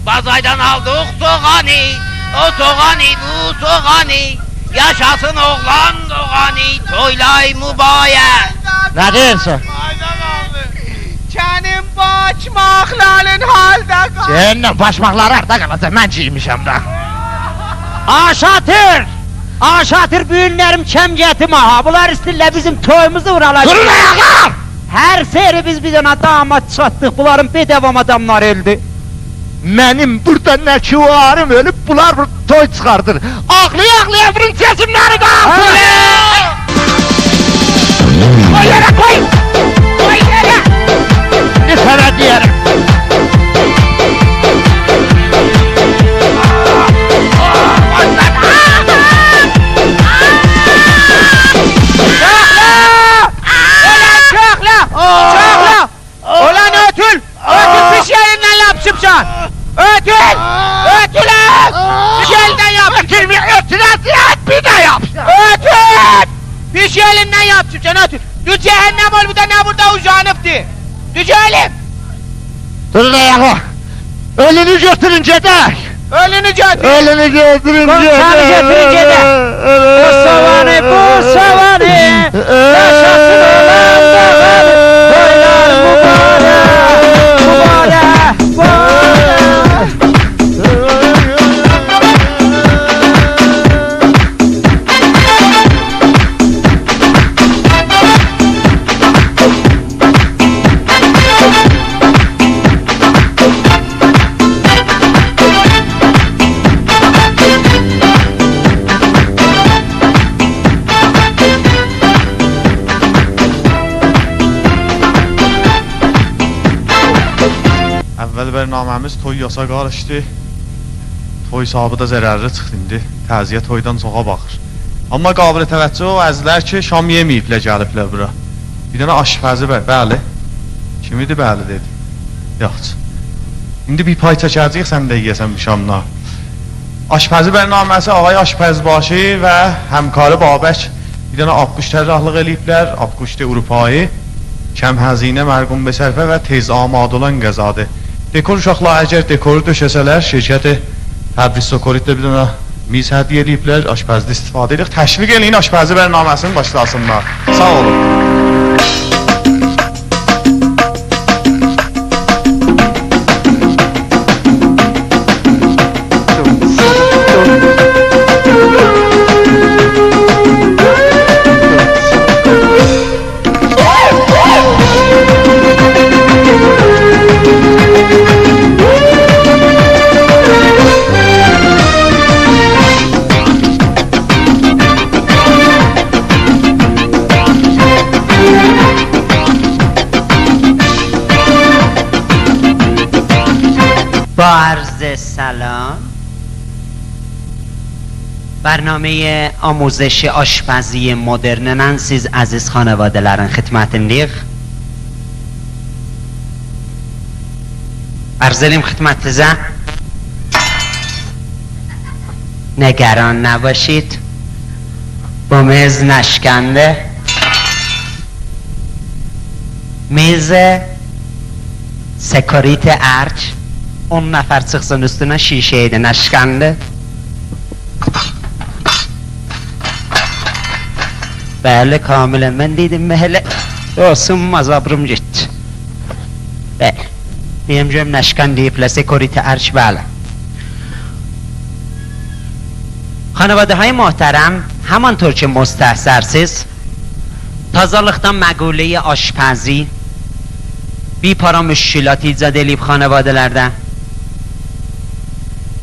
Bazaydan aldık soğanı. O soğanı bu soğanı. Yaşasın oğlan soğanı. Toylay mübarek. Ne diyorsun? Senin başmakların halde kal. Cehennem başmakları arda kalacak ben giymişim de. Aşatır! Aşatır büyünlərim kəmcətim aha, bunlar istirlər bizim toyumuzu vuralacaq. Durun ayakla. Hər seyri biz bir dənə damat çatdıq, bunların bedevam adamlar öldü. Benim burada ne çuvarım ölüp bunlar bu toy çıkardır. Ağlaya ağlaya bunun cesimleri kalsın. Koy yere koy. Koy yere. Ne sana diyelim. Çağla! Ulan ötül! Ötül bir şeyinle yapışıpsan! Ötül! Ötül! Bir şeyinden yap! Ötül bir ötülen bir de yap. Ötül! Bir şeyinden yapışıpsan ötül! Dü cehennem ol bir de ne burada uzanıptı! Düzelim! Durun ayakla. Ölünü götürünce de. Ölünü götür! Ölünü götürünce de. Konsanı götürünce de. Bu savanı, bu savanı! Yaşasın olan dağını! Toylar mübarek! Mübarek! Mübarek! Əvvəl bərnaməmiz toy yasa qarışdı. Toy sahibi də zərərli çıxdı indi. Təziyə toydan çoxa baxır. Amma qabil təvəccüh o əzlər ki, şam yeməyiblər, gəliblər bura. Bir dənə aşpəzi bəli. Kim idi bəli dedi. Yox. İndi bir pay çəkəcəyik, sən də yeyəsən bir şamdan. Aşpəzi bərnaməsi ağay aşpəzbaşı və həmkarı Babək bir dənə abquş tərrahlıq eləyiblər. Abquşda Urupayı, kəm həzinə, mərqum besərfə və tez amad olan qəzadır. Dekor uşaqlar əgər dekoru döşəsələr, şirkəti Təbriz Sokoritdə bir dənə miz hədiyyə eləyiblər, aşpəzdə istifadə edirik. Təşviq eləyin, aşpəzi bərnaməsini başlasınlar. Sağ olun. با عرض سلام. برنامه آموزش آشپزی مدرنن siz aziz xanavadələrin xidmətindəyik. Arz edim xidmətinizə. نگران نباشید. با میز نشکنده. میز سکوریت ارج 10 nəfər çıxsın üstünə, şişə idi nəşkəndi. Bəli, kamilən mən dedim məhələ olsun, mazabırım getdi. Bəli, deyim görüm nəşkən deyiblə, sekuriti ərç, bəli. خانواده های محترم، همانطور که مستحضرسیز تازاlıqdan məqulə آشپزی bir para müşkilat icad edib xanavadələrdə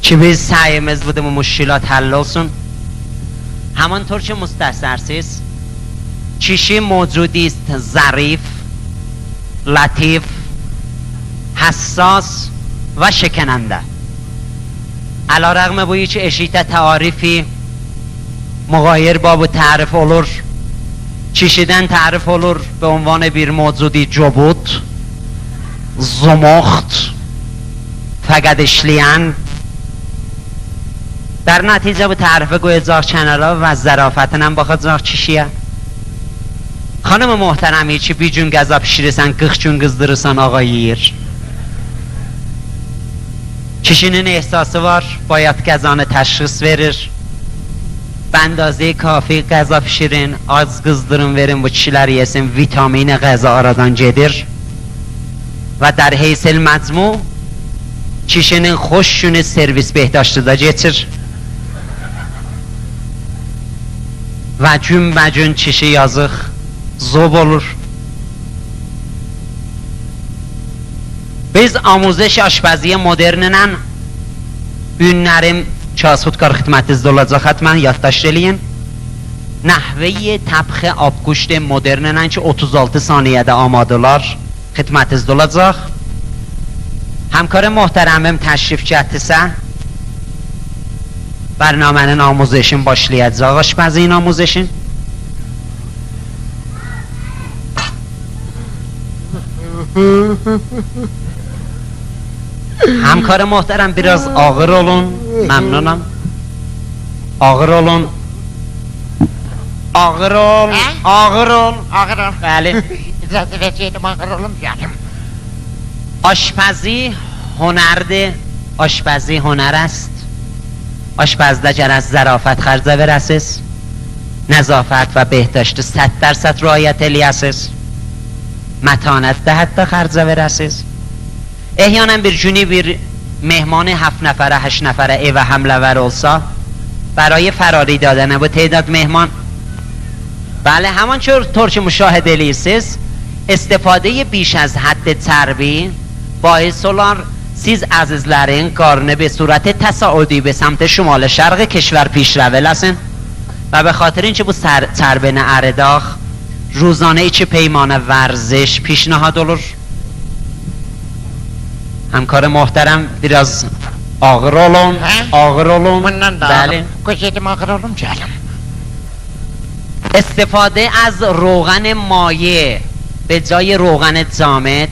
ki biz سعیimiz budur bu müşkilat həll olsun. همانطور که مستحضرسیز کیشی موجودی است ظریف، لطیف، حساس و شکننده. علیرغم bu ki eşitə təarifi müğayir babı tərif olur, kişidən tərif olur به عنوان bir موجودی جبود، زمخت، فقط işleyen. در نتیجه bu tərifi qoyacaq kənara və zərafətinə baxacaq kişiyə. Xanım muhterəmi ki bir gün qəza pişirirsən, 40 gün qızdırırsan, ağa yeyir. Kişinin ehsası var, باید qəzanı təşxis verir. به اندازه کافی غذا pişirin, az qızdırın verin, bu kişilər yesin, vitamini qəza aradan gedir. Və در حیث المجموع kişinin xoş günü servis بهداشتida geçir. Və günbəcün kişi yazıq zob olur. Biz آموزش آشپزی مدرنن günlərim kasudkar xidmətinizdə olacaq, həttmən yaddaşd eləyin. Nəhvəyi təbxi abquşd modernən ki 36 saniyədə amadılar, xidmətinizdə olacaq. Həmkar muhterəmim təşrif gətirsə برنامه‌nin آموزشin başlayacaq, آشپزی آموزشin. همکار محترم biraz ağır olun. ممنونم. ağır olun. ağır ol. ağır ol. ağır ol. بله. İcazə verəcəydim, ağır olum gəlim. آشپزی هنرده. آشپزی هنر است. آشپزده گر از ظرافت خرجه برسیز، نظافت و بهداشت 100% رعایت الیاسیز، متانت ده حتی خرجه برسیز. احیانا bir günü bir mehman 7 nəfərə 8 nəfərə evə həmləvər olsa برای فراری دادن bu تعداد mehman بله همانطور که مشاهده edirsiniz استفاده بیش از حد چربی باعث olar siz azizlərin qarnı به صورت تصاعدی به سمت شمال شرق کشور پیشرو eləsin و به خاطر اینکه bu چربini əridaq روزانه 2 پیمانه ورزش پیشنهاد olur. همکار محترم biraz ağır olun. He? Ağır olun. Bundan da بله. Koşetim ağır oğlum canım. استفاده از روغن مایع به جای روغن جامد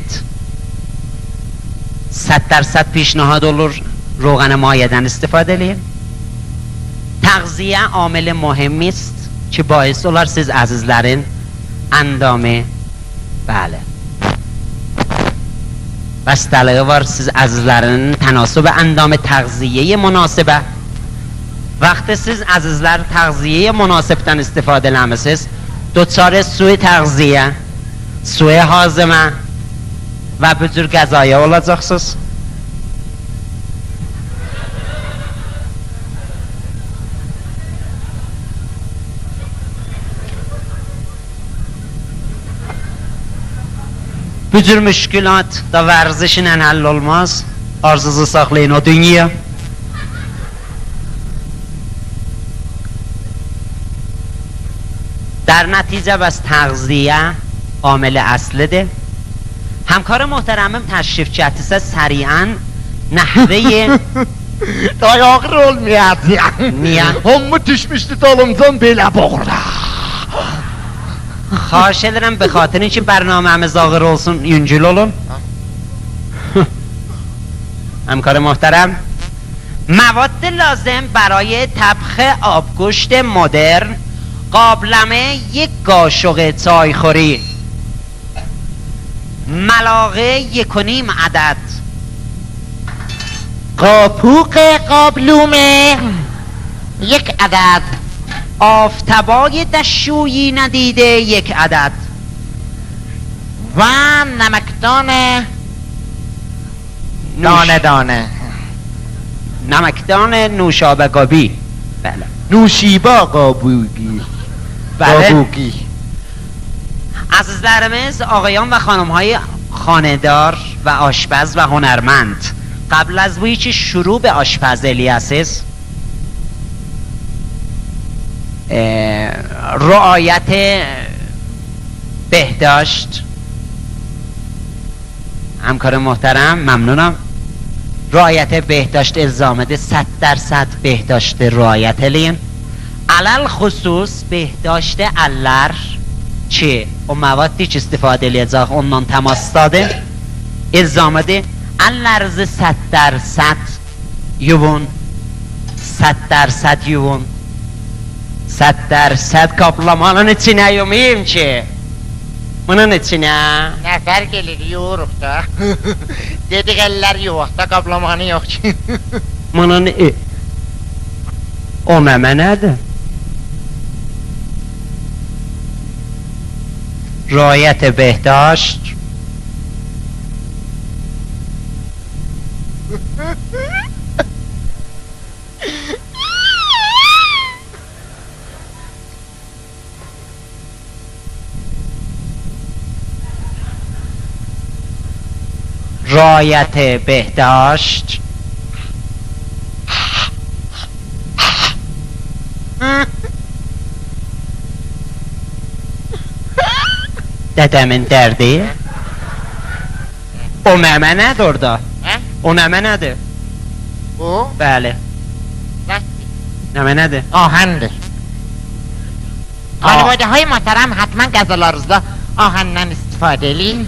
100% پیشنهاد olur روغن مایعدن استفاده edin. تغذیه عامل مهمی است که باعث olar siz azizlerin اندامı بله بستلقه var siz azizlerin تناسب اندام تغذیه مناسبه وقتی siz azizler تغذیه مناسبتن استفاده eləmisiniz دوچار سوء تغذیه سوء هاضمه و bu cür qəzaya olacaqsınız. Bu cür müşkülat da vərzişlə həll olmaz. Arzuzu saxlayın o dünya. در نتیجه بس تغذیه عامل اصلیه. همکار محترمم تشریف جهتیسه سریعا نحوه Day ağır olmayacaq. Niyə? Hamı düşmüşdü dalımcan belə boğura. خواهش ederim به خاطر اینکه برنامه‌miz ağır olsun yüngül olun. همکار محترم مواد لازم برای طبخ آبگوشت مدرن قابلمه یک قاشق چایخوری ملاقه 1.5 عدد قاپوق قابلومه 1 عدد آفتابای دشویی ندیده 1 عدد و نمکدان نوش- دانه نمکدان نوشابه گابی بله Nuşiba qabuqi. بله Qabuqi. عزیزلرimiz آقایان و خانم‌های خانه‌دار و آشپز و هنرمند قبل از بویی که شروع به آشپزی هستید رعایت بهداشت همکار محترم ممنونم رعایت بهداشت الزامده 100% بهداشت رعایت لین علل خصوص بهداشت علر که o موادی که استفاده edəcək ondan təmasdadır الزامده علرزı 100% yuvun 100% yuvun 100% kaplamanın içine yumayım ki bunun içine Nefer gelir yoğuruq da. Dedik eller yoğuq da kaplamanı yok ki. bunun o məmə nədir? رعایت بهداشت رعایت بهداشت Dedemin derdi o məmə nədir orada? He? O nəmə nədir? Bu Bəli lastik. Nəmə nədir? Ahendir. Xanvaده های محترم حتما غذاlarınızda ahəndən istifadə edin.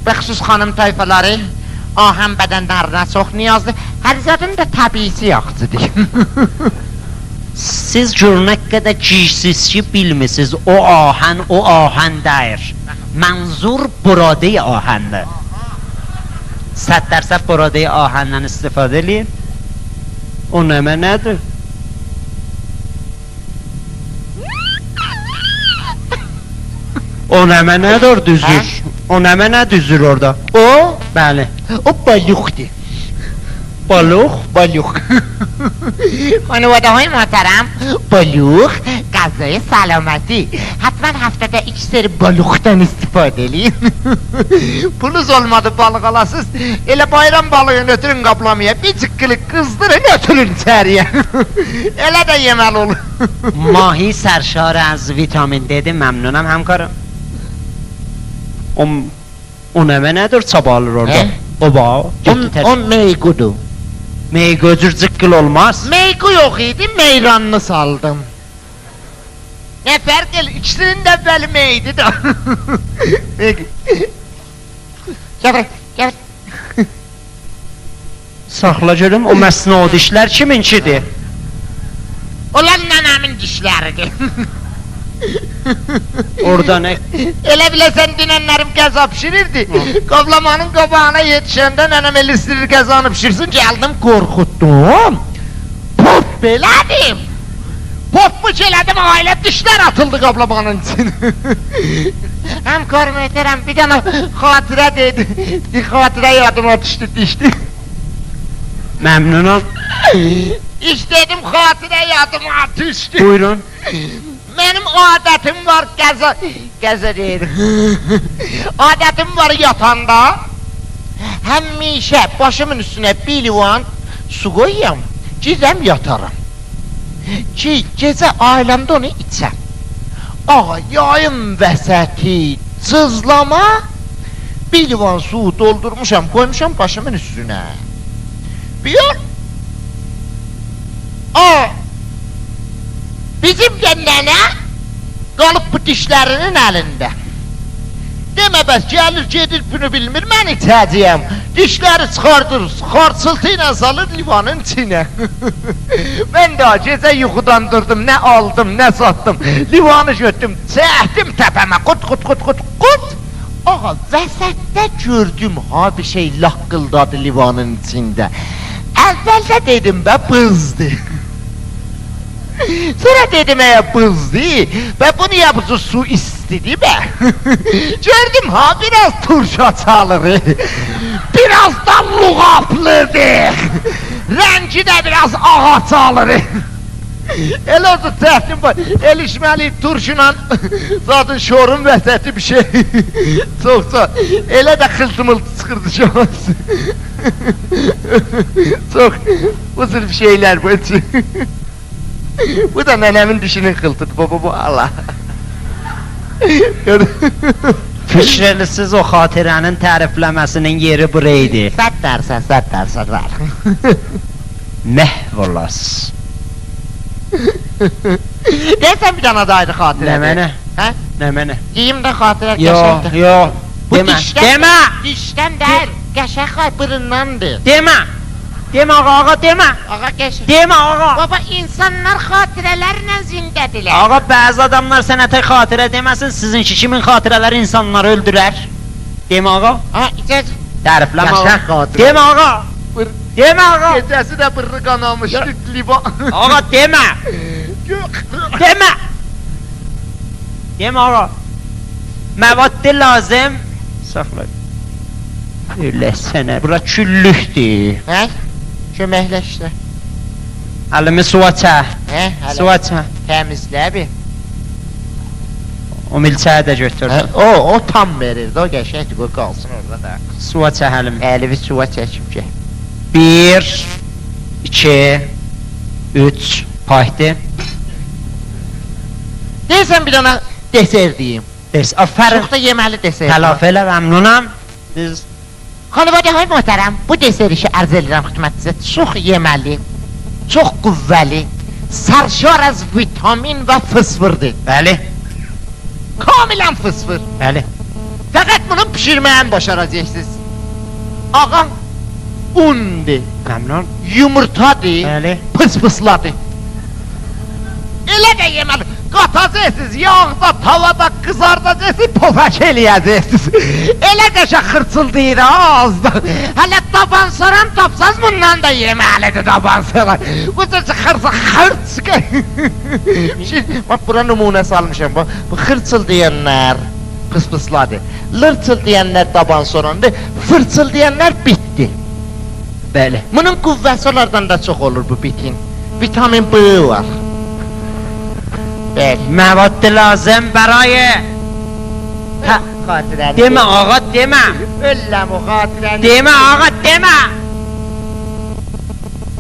Bəxüsus xanım tayfaları ahən bədənlərinə çox niyazdır. Hər zadın da təbiisi yaxşıdır. Siz görünə qədər giysiz ki bilmisiniz o ahən deyir Mənzur buradə ahəndir 100% buradə ahəndən istifadə edin O nəmə nədir? O nəmə nədir düzür? O nəmə nə düzür orada? O, Bəli o baluqdur. Balıq Baluq. خانواده های محترم baluq غذای سلامتی. حتما haftada 2 seri baluqdan istifadə edin. Pulunuz olmadı balıq alasınız. Elə bayram balığını ötürün qaplamaya. Bir çıqqılı qızdırın ötürün içəriyə. Elə də yeməli olur. ماهی سرشار از ویتامین D ممنونم همکارم اون نمه ندار چابالır orada He? Oba, O meyqudur. Meygöcür cıkkıl olmaz. Meyqu yox idi, meyranını saldım. Ne fark el, ikisinin de bəli meydi da. Gəlir, gəlir. Saxla görüm, o məsnad işlər kiminkidir? Olan nənəmin dişləridir. Orada nə? Elə biləsən dünənlərim qəza pişirirdi. Qavlamanın qabağına yetişəndə nənəm el istirir qəzanı pişirsin, gəldim qorxutdum. Pop belədim. Popmuş elədim, ailə dişlər atıldı qablamanın için. Həm kormetərəm, bir dənə xatirə dedi. Bir xatirə yadıma düşdü, dişdi. Məmnunum. İstədim xatirə yadıma düşdü. Buyurun. Mənim adətim var qəza deyirəm. Adətim var yatanda həmişə başımın üstünə bir livan su qoyuyam, gizəm yataram. Ki gecə ailəmdə onu içəm. Ağa yayın vəsəti cızlama bir livan su doldurmuşam, qoymuşam başımın üstünə. Bir bizim nənə qalıb bu dişlərinin əlində. Demə bəs, gəlir, gedir, bunu bilmir, mən içəcəyəm. Dişləri çıxardır, xarçıltı ilə salır livanın içinə. Mən də gecə yuxudan durdum, nə aldım, nə satdım. Livanı götdüm, çəkdim təpəmə, qut. Ağa, vəsətdə gördüm, ha bir şey laqqıldadı livanın içində. Əvvəldə dedim bə, bızdı. Sonra dedim bızdı ve bu niye bu su istedi be? Gördüm ha biraz turşa çalır. Biraz da luğaplıdır. Rengi de biraz ağaç alır. El oldu tehtim var. El içmeli turşuyla zaten şorun vəsəti bir şey. Çok. Elə de kıltımıltı çıkırdı şu an. Çok uzun bir şeyler bu. Bu da nenemin dişinin kıltıdı baba bu Allah. Fikrlisiz o xatirənin tərifləməsinin yeri buraydı. 100% var. Məhv olasız. Deyəsən bir dana da ayrı xatirə. Nə mənə? Hə? Nə mənə? Deyim də xatirə Yo, qəşəkdir. yo. Bu Demə, dişdən, demə! Dişdən deyil, qəşək bırındandır. Demə! Demə ağa, demə! Ağa qəşək. Demə ağa! Baba, insanlar xatirələrlə zindədirlər. Ağa, bəzi adamlar sənətə xatirə deməsin, sizinki kimin xatirələri insanları öldürər? Demə ağa! Ha, icaz. Tərifləmə ağa! Qəşək xatirə. Demə ağa! Demə ağa! Gecəsi də bırrı qanamışdı, liba. Ağa, demə! Yox. Demə! Demə ağa! Məvaddi lazım... Saxla. Öləsənə, bura küllükdür. Hə? Köməkləşdir. Əlimi suya çək. Hə? Hələ. Suya çək. Təmizlə bir. O milçəyi də götür. Hə, o tam verirdi, o qəşəkdir, qoy qalsın orada da. Suya çək əlimi. Əlimi suya çəkib ki. 1, 2, 3, paydı. Deyəsən bir dana deser deyim. Aferin. Çox da yeməli deser. Tələf elə, məmnunam. Biz... Xanıvadə möhtərəm, bu deser işi ərz edirəm xidmətinizə. Çox yeməli, çox qüvvəli, sərşar az vitamin və fısfırdır. Bəli, Kamilən fısfır. bəli. Fəqət bunu pişirməyən başaracaqsınız. Ağa, undur, Məmnun. yumurtadır, Bəli. pıs-pısladır. Elə də yeməli, qatacaqsınız, yağda, tavada qızardacaqsınız, pofək eləyəcəksiniz. Elə qəşək xırçıldayır ağızda. Hələ taban soran tapsaz bundan da yeməlidir taban soran. Bu xırç. Bak bura nümunə salmışam, bu xırçıldayanlar pıs-pısladır. Lırçıldayanlar taban sorandır, fırçıldayanlar bitdi. Bəli. Bunun qüvvəsi onlardan da çox olur bu bitin. Vitamin B var. Bəli. Məvaddi lazım bərayı. Hə, xatirəli. Demə ağa, demə. Ölləm o xatirəni. Demə ağa, demə.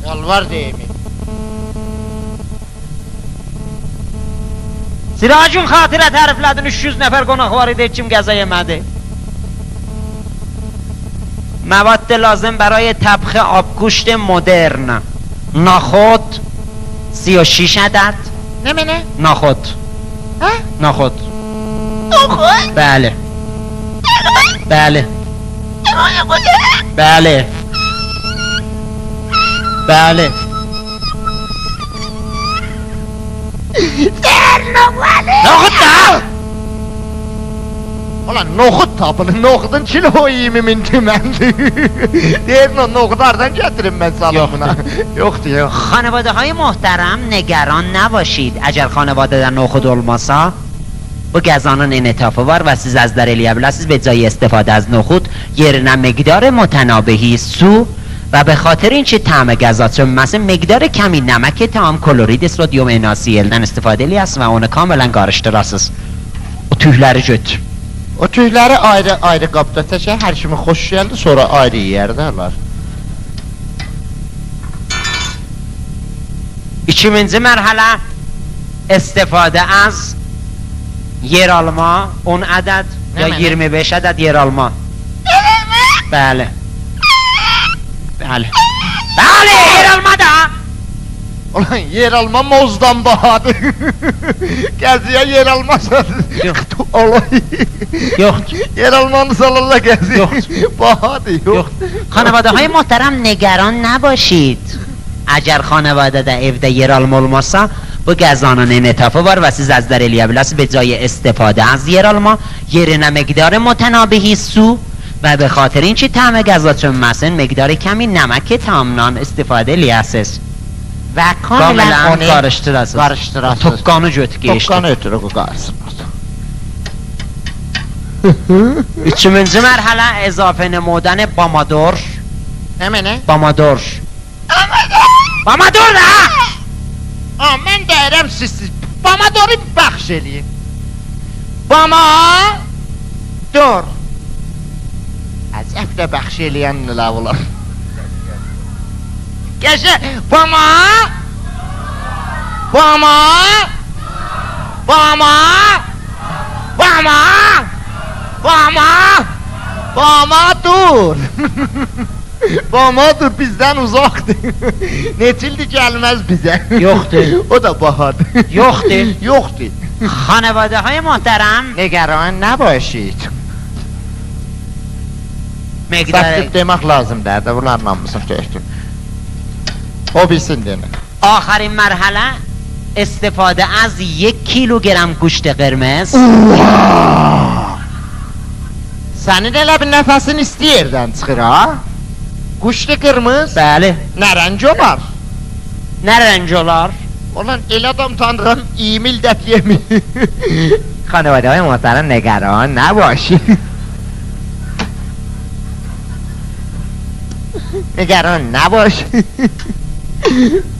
Yalvar deyimin. Siracın xatirə təriflədin, 300 nəfər qonaq var idi, kim qəza yemədi. مواد لازم برای طبخ آبگوشت مدرن: نخود 36 عدد. نمینه؟ نخود. نخود. نخود؟ بله. بله. بله. بله. نخود نه! Ulan noxud tapılır, noxudun kilo 20 min tümendi. Deyir noxud hardan getirim ben salımına. Yoktu ya. خانواده های محترم نگران نباشید. اگر خانواده در نخود olmasa bu گزانın انعطاف var و siz از در الیابلاسیز به جای استفاده از نخود yerine مقدار متنابهی su و به خاطر اینکه طعم غذا sönməsin مقدار کمی نمک tam klorید sodium NaCl'den istifadə eləyəsiniz və onu kamilən qarışdırasınız. O tüyləri götür. O tüyləri ayrı qabda çəkək, hər kimi xoş gəldi, sonra ayrı yerdələr. İkinci mərhələ استفاده از yer alma 10 عدد یا 25 عدد yer alma. بله. بله. بله yer alma da. Ulan yer alma mozdan bahadır. Gəziyə yer almasa olay. Yoxdur. Yer almanı salırlar gəziyə. Yoxdur. Bahadır. Yox. خانواده های محترم نگران نباشید. اگر خانواده در evdə yer alma olmazsa bu qəzanın انعطافı var و siz از در الیابلاسیز به جای استفاده از yer alma yerine مقدار متنابهی su و به خاطر اینکه طعم غذا sönməsin مقدار کمی نمک tamdan istifadə eləyəsiniz. Və Kamilən kamilən qarışdırasınız. qarışdırasınız. Toqqanı götür geçdi. Toqqanı ötürü o qarsın. Üçüncü mərhələ اضافه نمودن بامادور. Nəmənə? بامادور. بامادور da! Mən deyirəm siz Bamadoru bəxş eləyin. Dur. Əcəb də bəxş eləyən nələr olar. Gəşə, Bama! Dur. Bama dur bizdən uzaqdır. Neçildir gəlməz bizə. Yoxdur. O da bahadır. Yoxdur. Yoxdur. خانواده های محترم نگران نباشید. مقدار Sakit demək lazımdır da bunlar namusunu döydü. O bilsin demək. آخرین مرحله استفاده از 1 کیلوگرم گوشت قرمز. Sənin elə bir nəfəsin istəyirdən çıxır ha? Quşlu qırmız, بله. nə rəng olar? نه رنج olar. Ulan el adam tanrım 20 il dət yemi. خانواده های محترم نگران نباشید. نگران نباشید.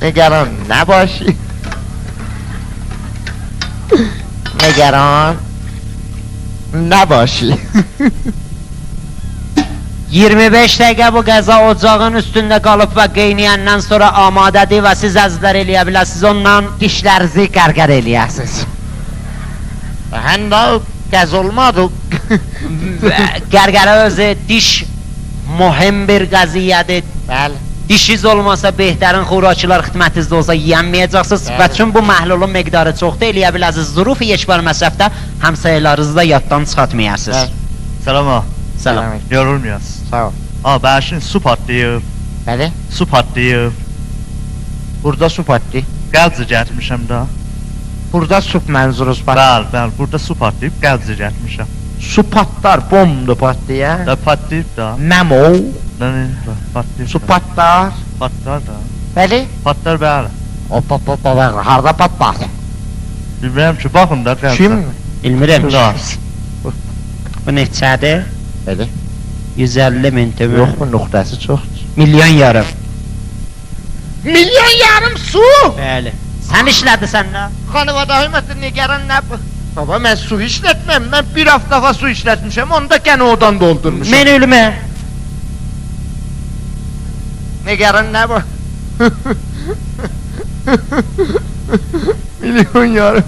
نگران نباشید. نگران نباشید. 25 dəqiqə bu qəza ocağın üstündə qalıb və qeynəyəndən sonra amadədir və siz əzizlər eləyə biləsiniz ondan dişlərinizi qərqər eləyəsiniz. Həndə qəz olmadı. Qərqərə özü diş mühim bir qəziyyədir. Bəli. Dişiz olmasa behtarin xorakçılar xidmətinizdə olsa yiyənməyəcəksiniz və çün bu məhlulun miqdarı çoxdur eləyə biləsiniz. Zuruf yeşbar məsrəfdə həmsayılarınızı da yaddan çıxartmayasınız. Selam ağa. Salam. Yorulmayasın. Sağ ol. Ağa ben şimdi su patlayıb. Bəli. Su patlayıb. Burada su patlı. Gəlcə getmişəm da. Burada su mənzuruz patlı. Bəli, burada su patlayıb gəlcə getmişəm. Su patlar, bomdu patlayan. Da patlayıb da. Nəm o? Ne patlayıb. Su da. patlar. Patlar da. Bəli. Patlar bəli. Harda patlar? Bilmirəm ki, baxın da gəlcə. Kim? Bilmirəm. Biraz. Bu neçədir? Bəli. 150 min tümü. Yox bu nöqtəsi çoxdur. Milyon yarım. Milyon yarım su! Bəli. Sən işlədirsən də? Xanıvada hümmətdir, nigaran nə bu? Baba mən su işlətməm, mən bir hafta su işlətmişəm, onu da gene odan doldurmuşam. Mən ölümə. Nigaran nə bu? Milyon yarım.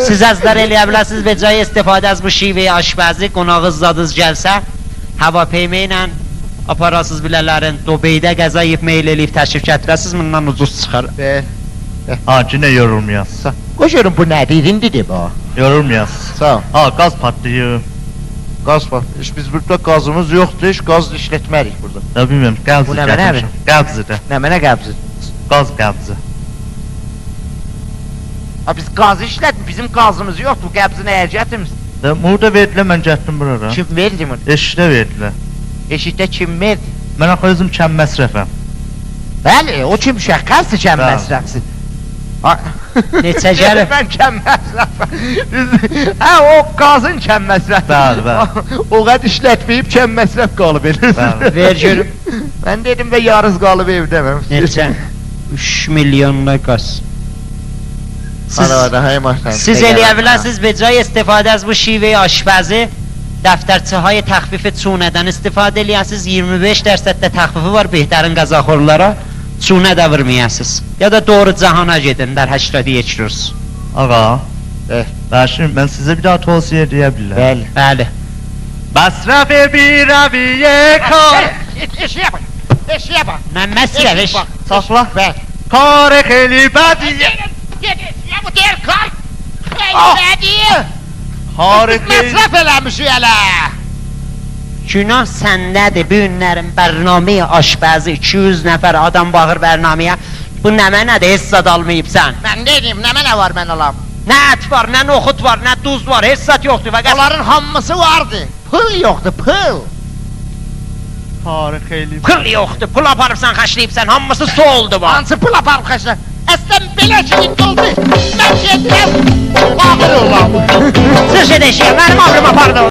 Siz əzlər eləyə bilərsiniz və cay istifadə az bu şivəyə aşpəzi qonağız zadız gəlsə hava peyma ilə aparasız bilələrin Dubeydə qəza yiyib meyl eləyib təşrif gətirəsiz bundan ucuz çıxar. Ha, yine yorulmayasın. Qoş görüm bu nədir indidir bu? Yorulmayasın. Sağ ol. Ha, gaz patlıyor. Qaz var. Heç biz burada qazımız yoxdur, heç qaz işlətmərik burada. Ne bilmiyorum, Bu qəbzi nə mənə gətirmişəm. Qəbzidir. Nə mənə qəbzi? Qaz qəbzi. Ha biz qazı işlətdik, bizim qazımız yoxdur, qəbzi nəyə gətirmisən? Burada verdilər, mən gətirdim buraya. Kim verdi bunu? Eşikdə verdilər. Eşikdə kim verdi? Mən axı özüm kəm məsrəfəm. Bəli, o kim şəxəsdir kəm Bəli. məsrəfsiz. Neçə gəlib? Mən kəm məsrəf. Hə, o qazın kəm məsrəf. Bəli, bəli. O qəd işlətməyib kəm məsrəf qalıb Bəli. elə. Ver görüm. Mən dedim və yarız qalıb evdə mən. Neçə? 3 milyonla qaz. Siz eləyə bilərsiniz və cay istifadə az bu şivəyə aşpəzi dəftərçəhay təxfifi çunədən istifadə eləyəsiniz 25% də təxfifi var behtərin qəzaxorlara çunə də vurmayasınız ya da doğru cahana gedin der 82 kurs. Ağa. Şimdi ben size bir daha tavsiye edebilirim. Bəli. Bəli. Masraf bir abiye kar. Eşiyə bax. Eşiyə bax. Mən məsrəf. Sakla. Bəli. Kar xeli badiye. Ya bu deyir kar. Ah! Nədir? Kar Biz məsrəf eləmişik hələ. Günah səndədir bu günlərin bərnaməyə aşpəzi 200 nəfər adam baxır bərnaməyə bu nə mənədir heç zad almayıbsan. Mən nə edeyim, nə mənə var mən alam? Nə ət var, nə noxud var, nə duz var, heç zad yoxdur fəqət Onların hamısı vardı. Pıl yoxdur, pıl. Kar xeli. pul yoxdur, pul aparıbsan, xəşləyibsən, hamısı su oldu bu. Hansı pul aparıb xəşlə? Əslən belə şey oldu. Mən gedirəm. Bağır olam. Sırş edəşiyə, mənim ağrım apardı o.